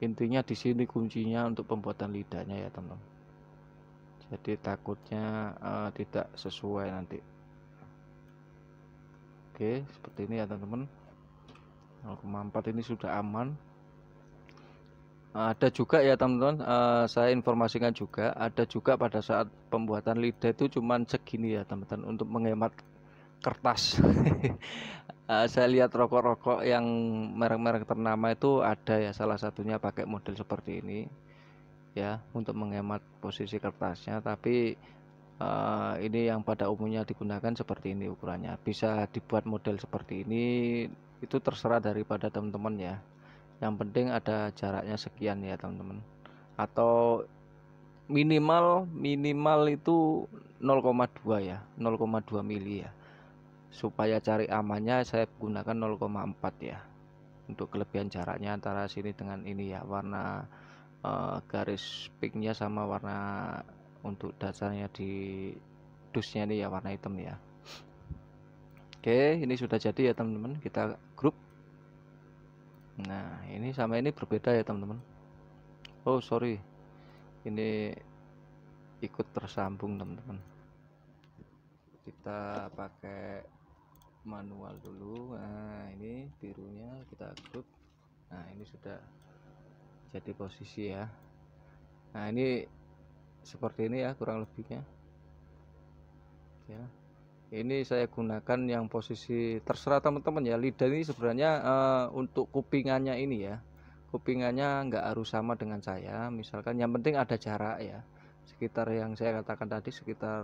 Intinya di sini kuncinya untuk pembuatan lidahnya ya teman-teman. Jadi takutnya tidak sesuai nanti. Oke, seperti ini ya teman-teman. 0,4 ini sudah aman. Ada juga ya teman-teman, saya informasikan juga, ada juga pada saat pembuatan lidah itu cuman segini ya teman-teman, untuk menghemat kertas. Saya lihat rokok-rokok yang merek-merek ternama itu ada ya, salah satunya pakai model seperti ini ya, untuk menghemat posisi kertasnya. Tapi ini yang pada umumnya digunakan seperti ini ukurannya. Bisa dibuat model seperti ini, itu terserah daripada teman-teman ya. Yang penting ada jaraknya sekian ya teman-teman, atau minimal itu 0,2 ya, 0,2 mili ya. Supaya cari amannya saya gunakan 0,4 ya, untuk kelebihan jaraknya antara sini dengan ini ya, warna garis pinknya sama warna untuk dasarnya di dusnya ini ya, warna hitam ya. Oke, ini sudah jadi ya teman-teman, kita grup. Nah, ini sama ini berbeda ya teman-teman. Oh sorry, ini ikut tersambung teman-teman. Kita pakai manual dulu. Nah, ini birunya kita grup. Nah, ini sudah jadi posisi ya. Nah, ini seperti ini ya kurang lebihnya ya. Ini saya gunakan yang posisi, terserah teman-teman ya. Lidah ini sebenarnya untuk kupingannya ini ya, kupingannya nggak harus sama dengan saya. Misalkan yang penting ada jarak ya, sekitar yang saya katakan tadi, sekitar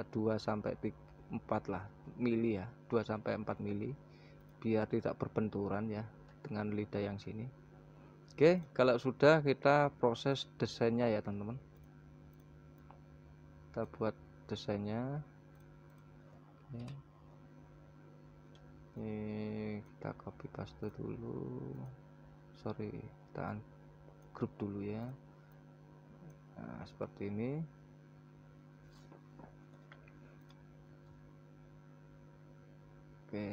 2 sampai 4 lah mili ya, 2 sampai 4 mili, biar tidak berbenturan ya dengan lidah yang sini. Oke, kalau sudah, kita proses desainnya ya teman-teman. Kita buat desainnya. Ini kita copy paste dulu, sorry, kita grup dulu ya. Nah, seperti ini. Oke,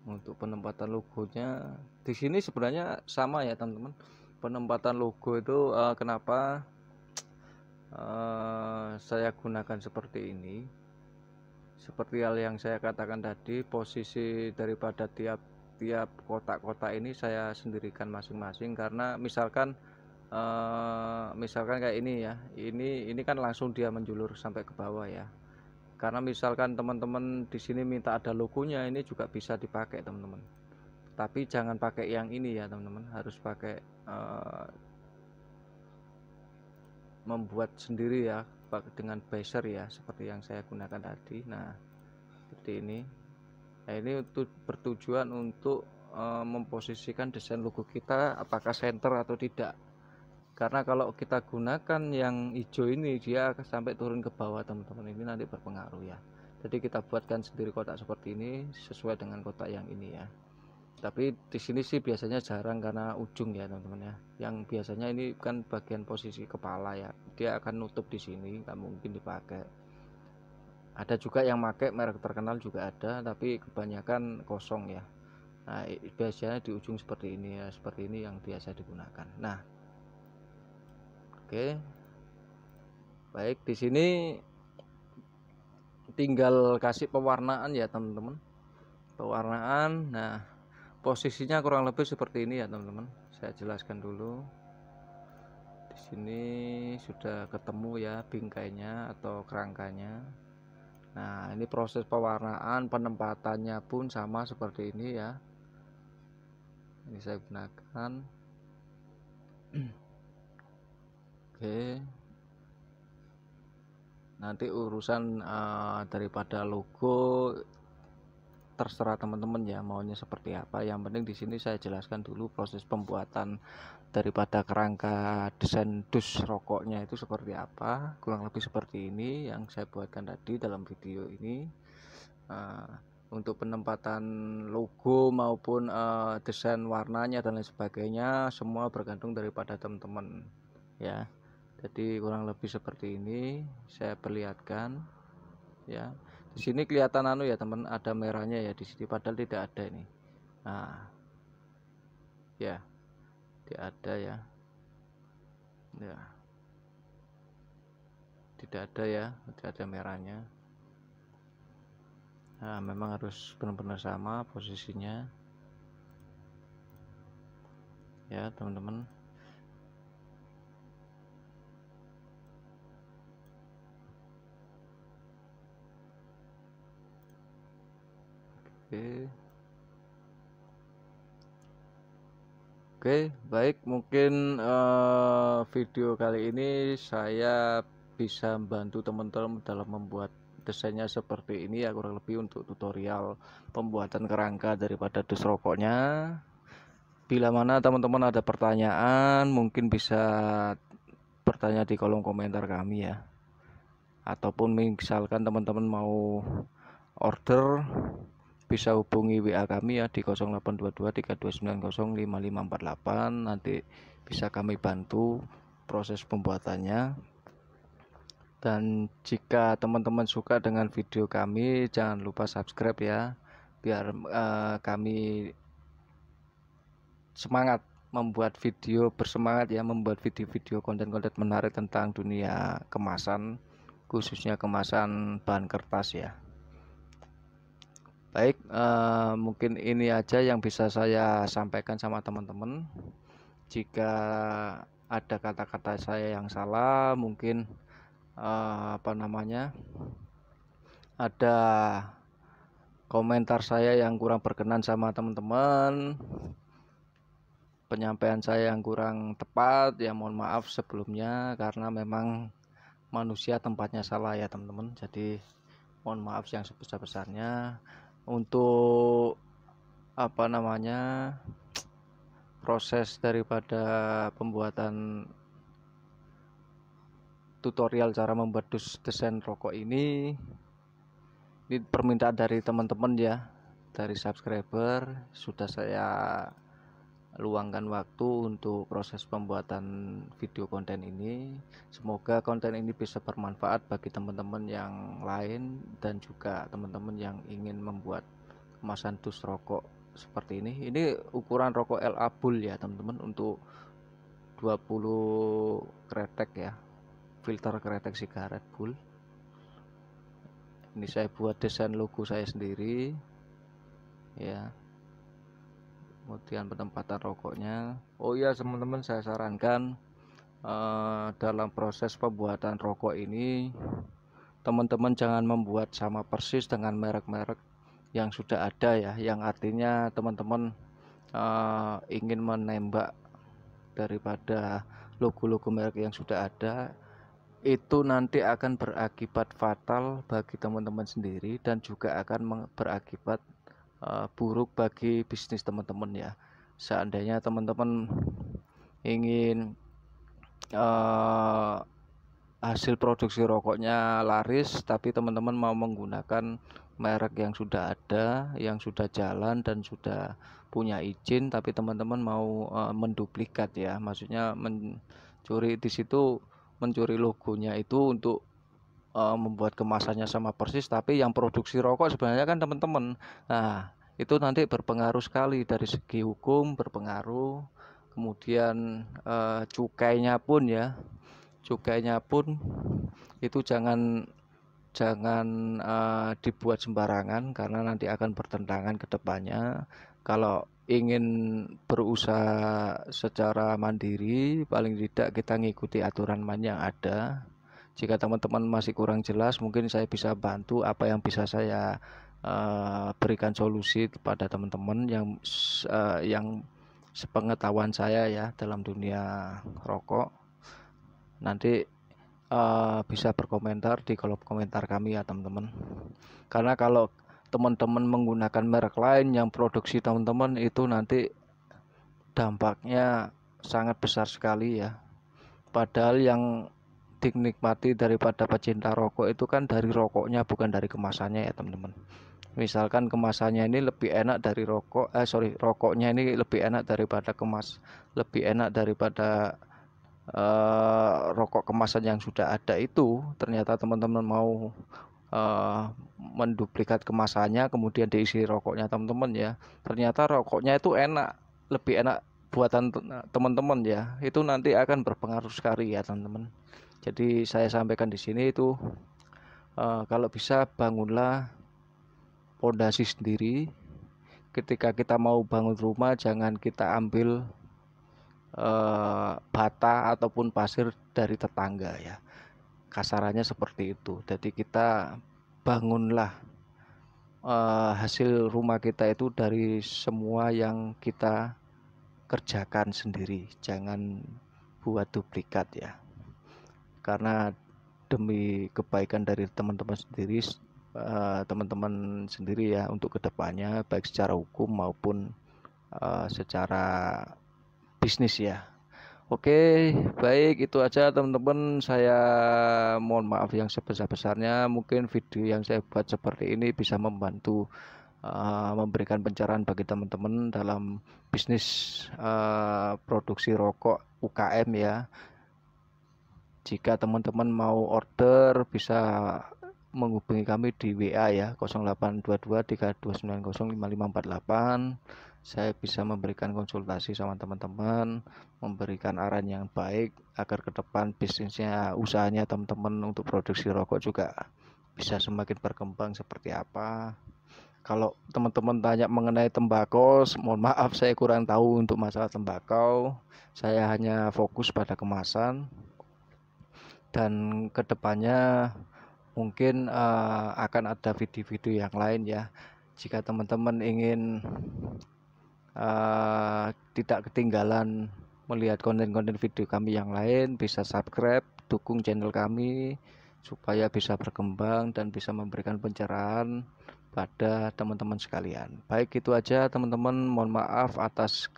untuk penempatan logonya di sini sebenarnya sama ya teman-teman. Penempatan logo itu kenapa saya gunakan seperti ini, seperti hal yang saya katakan tadi, posisi daripada tiap kotak-kotak ini saya sendirikan masing-masing. Karena misalkan kayak ini ya, ini kan langsung dia menjulur sampai ke bawah ya. Karena misalkan teman-teman di sini minta ada logonya, ini juga bisa dipakai teman-teman, tapi jangan pakai yang ini ya teman-teman, harus pakai membuat sendiri ya, dengan baser ya, seperti yang saya gunakan tadi. Nah, seperti ini. Nah, ini untuk bertujuan untuk memposisikan desain logo kita apakah center atau tidak. Karena kalau kita gunakan yang hijau ini, dia sampai turun ke bawah teman-teman, ini nanti berpengaruh ya. Jadi kita buatkan sendiri kotak seperti ini sesuai dengan kotak yang ini ya. Tapi di sini sih biasanya jarang karena ujung ya teman-teman ya. Yang biasanya ini kan bagian posisi kepala ya, dia akan nutup di sini, nggak mungkin dipakai. Ada juga yang pakai merek terkenal juga ada, tapi kebanyakan kosong ya. Nah, biasanya di ujung seperti ini ya, seperti ini yang biasa digunakan. Nah, oke, baik, di sini tinggal kasih pewarnaan ya teman-teman, pewarnaan. Nah, posisinya kurang lebih seperti ini ya teman-teman, saya jelaskan dulu. Di sini sudah ketemu ya bingkainya atau kerangkanya. Nah, ini proses pewarnaan, penempatannya pun sama seperti ini ya. Ini saya gunakan. Oke, nanti urusan daripada logo terserah teman-teman ya, maunya seperti apa. Yang penting di sini saya jelaskan dulu proses pembuatan daripada kerangka desain dus rokoknya itu seperti apa. Kurang lebih seperti ini yang saya buatkan tadi dalam video ini. untuk penempatan logo maupun desain warnanya dan lain sebagainya semua bergantung daripada teman-teman ya. Jadi kurang lebih seperti ini saya perlihatkan ya. Di sini kelihatan ya teman, ada merahnya ya di sini, padahal tidak ada ini. Nah ya, tidak ada ya, tidak ada ya, tidak ada merahnya. Nah memang harus benar-benar sama posisinya ya teman-teman. Oke, baik, mungkin video kali ini saya bisa membantu teman-teman dalam membuat desainnya seperti ini ya, kurang lebih untuk tutorial pembuatan kerangka daripada dus rokoknya. Bila mana teman-teman ada pertanyaan, mungkin bisa bertanya di kolom komentar kami ya, ataupun misalkan teman-teman mau order bisa hubungi WA kami ya di 0822 32905548. Nanti bisa kami bantu proses pembuatannya. Dan jika teman-teman suka dengan video kami, jangan lupa subscribe ya, biar kami semangat membuat video, bersemangat ya membuat video-video konten-konten menarik tentang dunia kemasan, khususnya kemasan bahan kertas ya. Baik, mungkin ini aja yang bisa saya sampaikan sama teman-teman. Jika ada kata-kata saya yang salah, mungkin ada komentar saya yang kurang berkenan sama teman-teman, penyampaian saya yang kurang tepat ya, mohon maaf sebelumnya, karena memang manusia tempatnya salah ya teman-teman. Jadi mohon maaf yang sebesar-besarnya. Untuk proses daripada pembuatan tutorial cara membuat desain rokok ini permintaan dari teman-teman ya, dari subscriber. Sudah saya luangkan waktu untuk proses pembuatan video konten ini. Semoga konten ini bisa bermanfaat bagi teman-teman yang lain dan juga teman-teman yang ingin membuat kemasan dus rokok seperti ini. Ini ukuran rokok LA Bull ya teman-teman, untuk 20 kretek ya, filter kretek sigaret Bull. Ini saya buat desain logo saya sendiri ya, kemudian penempatan rokoknya. Oh ya teman-teman, saya sarankan dalam proses pembuatan rokok ini teman-teman jangan membuat sama persis dengan merek-merek yang sudah ada ya, yang artinya teman-teman ingin menembak daripada logo-logo merek yang sudah ada, itu nanti akan berakibat fatal bagi teman-teman sendiri dan juga akan berakibat buruk bagi bisnis teman-teman ya. Seandainya teman-teman ingin hasil produksi rokoknya laris, tapi teman-teman mau menggunakan merek yang sudah ada, yang sudah jalan dan sudah punya izin, tapi teman-teman mau menduplikat ya, maksudnya mencuri di situ, mencuri logonya itu untuk membuat kemasannya sama persis, tapi yang produksi rokok sebenarnya kan teman-teman. Nah itu nanti berpengaruh sekali dari segi hukum, berpengaruh. Kemudian cukainya pun itu jangan dibuat sembarangan, karena nanti akan bertentangan ke depannya. Kalau ingin berusaha secara mandiri, paling tidak kita ngikuti aturan main yang ada. Jika teman-teman masih kurang jelas, mungkin saya bisa bantu apa yang bisa saya berikan solusi kepada teman-teman yang sepengetahuan saya ya dalam dunia rokok. Nanti bisa berkomentar di kolom komentar kami ya teman-teman. Karena kalau teman-teman menggunakan merek lain yang produksi teman-teman, itu nanti dampaknya sangat besar sekali ya. Padahal yang dinikmati daripada pecinta rokok itu kan dari rokoknya, bukan dari kemasannya ya teman-teman. Misalkan kemasannya ini lebih enak dari rokoknya ini lebih enak daripada lebih enak daripada rokok kemasan yang sudah ada itu, ternyata teman-teman mau menduplikat kemasannya kemudian diisi rokoknya teman-teman ya, ternyata rokoknya itu enak, lebih enak buatan teman-teman ya, itu nanti akan berpengaruh sekali ya teman-teman. Jadi saya sampaikan di sini itu kalau bisa bangunlah pondasi sendiri. Ketika kita mau bangun rumah jangan kita ambil bata ataupun pasir dari tetangga ya, kasarannya seperti itu. Jadi kita bangunlah hasil rumah kita itu dari semua yang kita kerjakan sendiri, jangan buat duplikat ya, karena demi kebaikan dari teman-teman sendiri ya, untuk kedepannya baik secara hukum maupun secara bisnis ya. Oke, baik itu aja teman-teman. Saya mohon maaf yang sebesar-besarnya. Mungkin video yang saya buat seperti ini bisa membantu memberikan pencerahan bagi teman-teman dalam bisnis produksi rokok UKM ya. Jika teman-teman mau order bisa menghubungi kami di WA ya, 0822 329055548. Saya bisa memberikan konsultasi sama teman-teman, memberikan arahan yang baik agar ke depan bisnisnya, usahanya teman-teman untuk produksi rokok juga bisa semakin berkembang seperti apa. Kalau teman-teman tanya mengenai tembakau, mohon maaf saya kurang tahu untuk masalah tembakau. Saya hanya fokus pada kemasan, dan kedepannya mungkin akan ada video-video yang lain ya. Jika teman-teman ingin tidak ketinggalan melihat konten-konten video kami yang lain, bisa subscribe, dukung channel kami supaya bisa berkembang dan bisa memberikan pencerahan pada teman-teman sekalian. Baik itu aja teman-teman, mohon maaf atas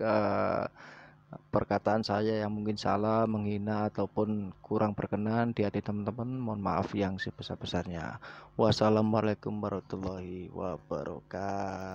perkataan saya yang mungkin salah, menghina ataupun kurang berkenan di hati teman-teman. Mohon maaf yang sebesar-besarnya. Wassalamualaikum warahmatullahi wabarakatuh.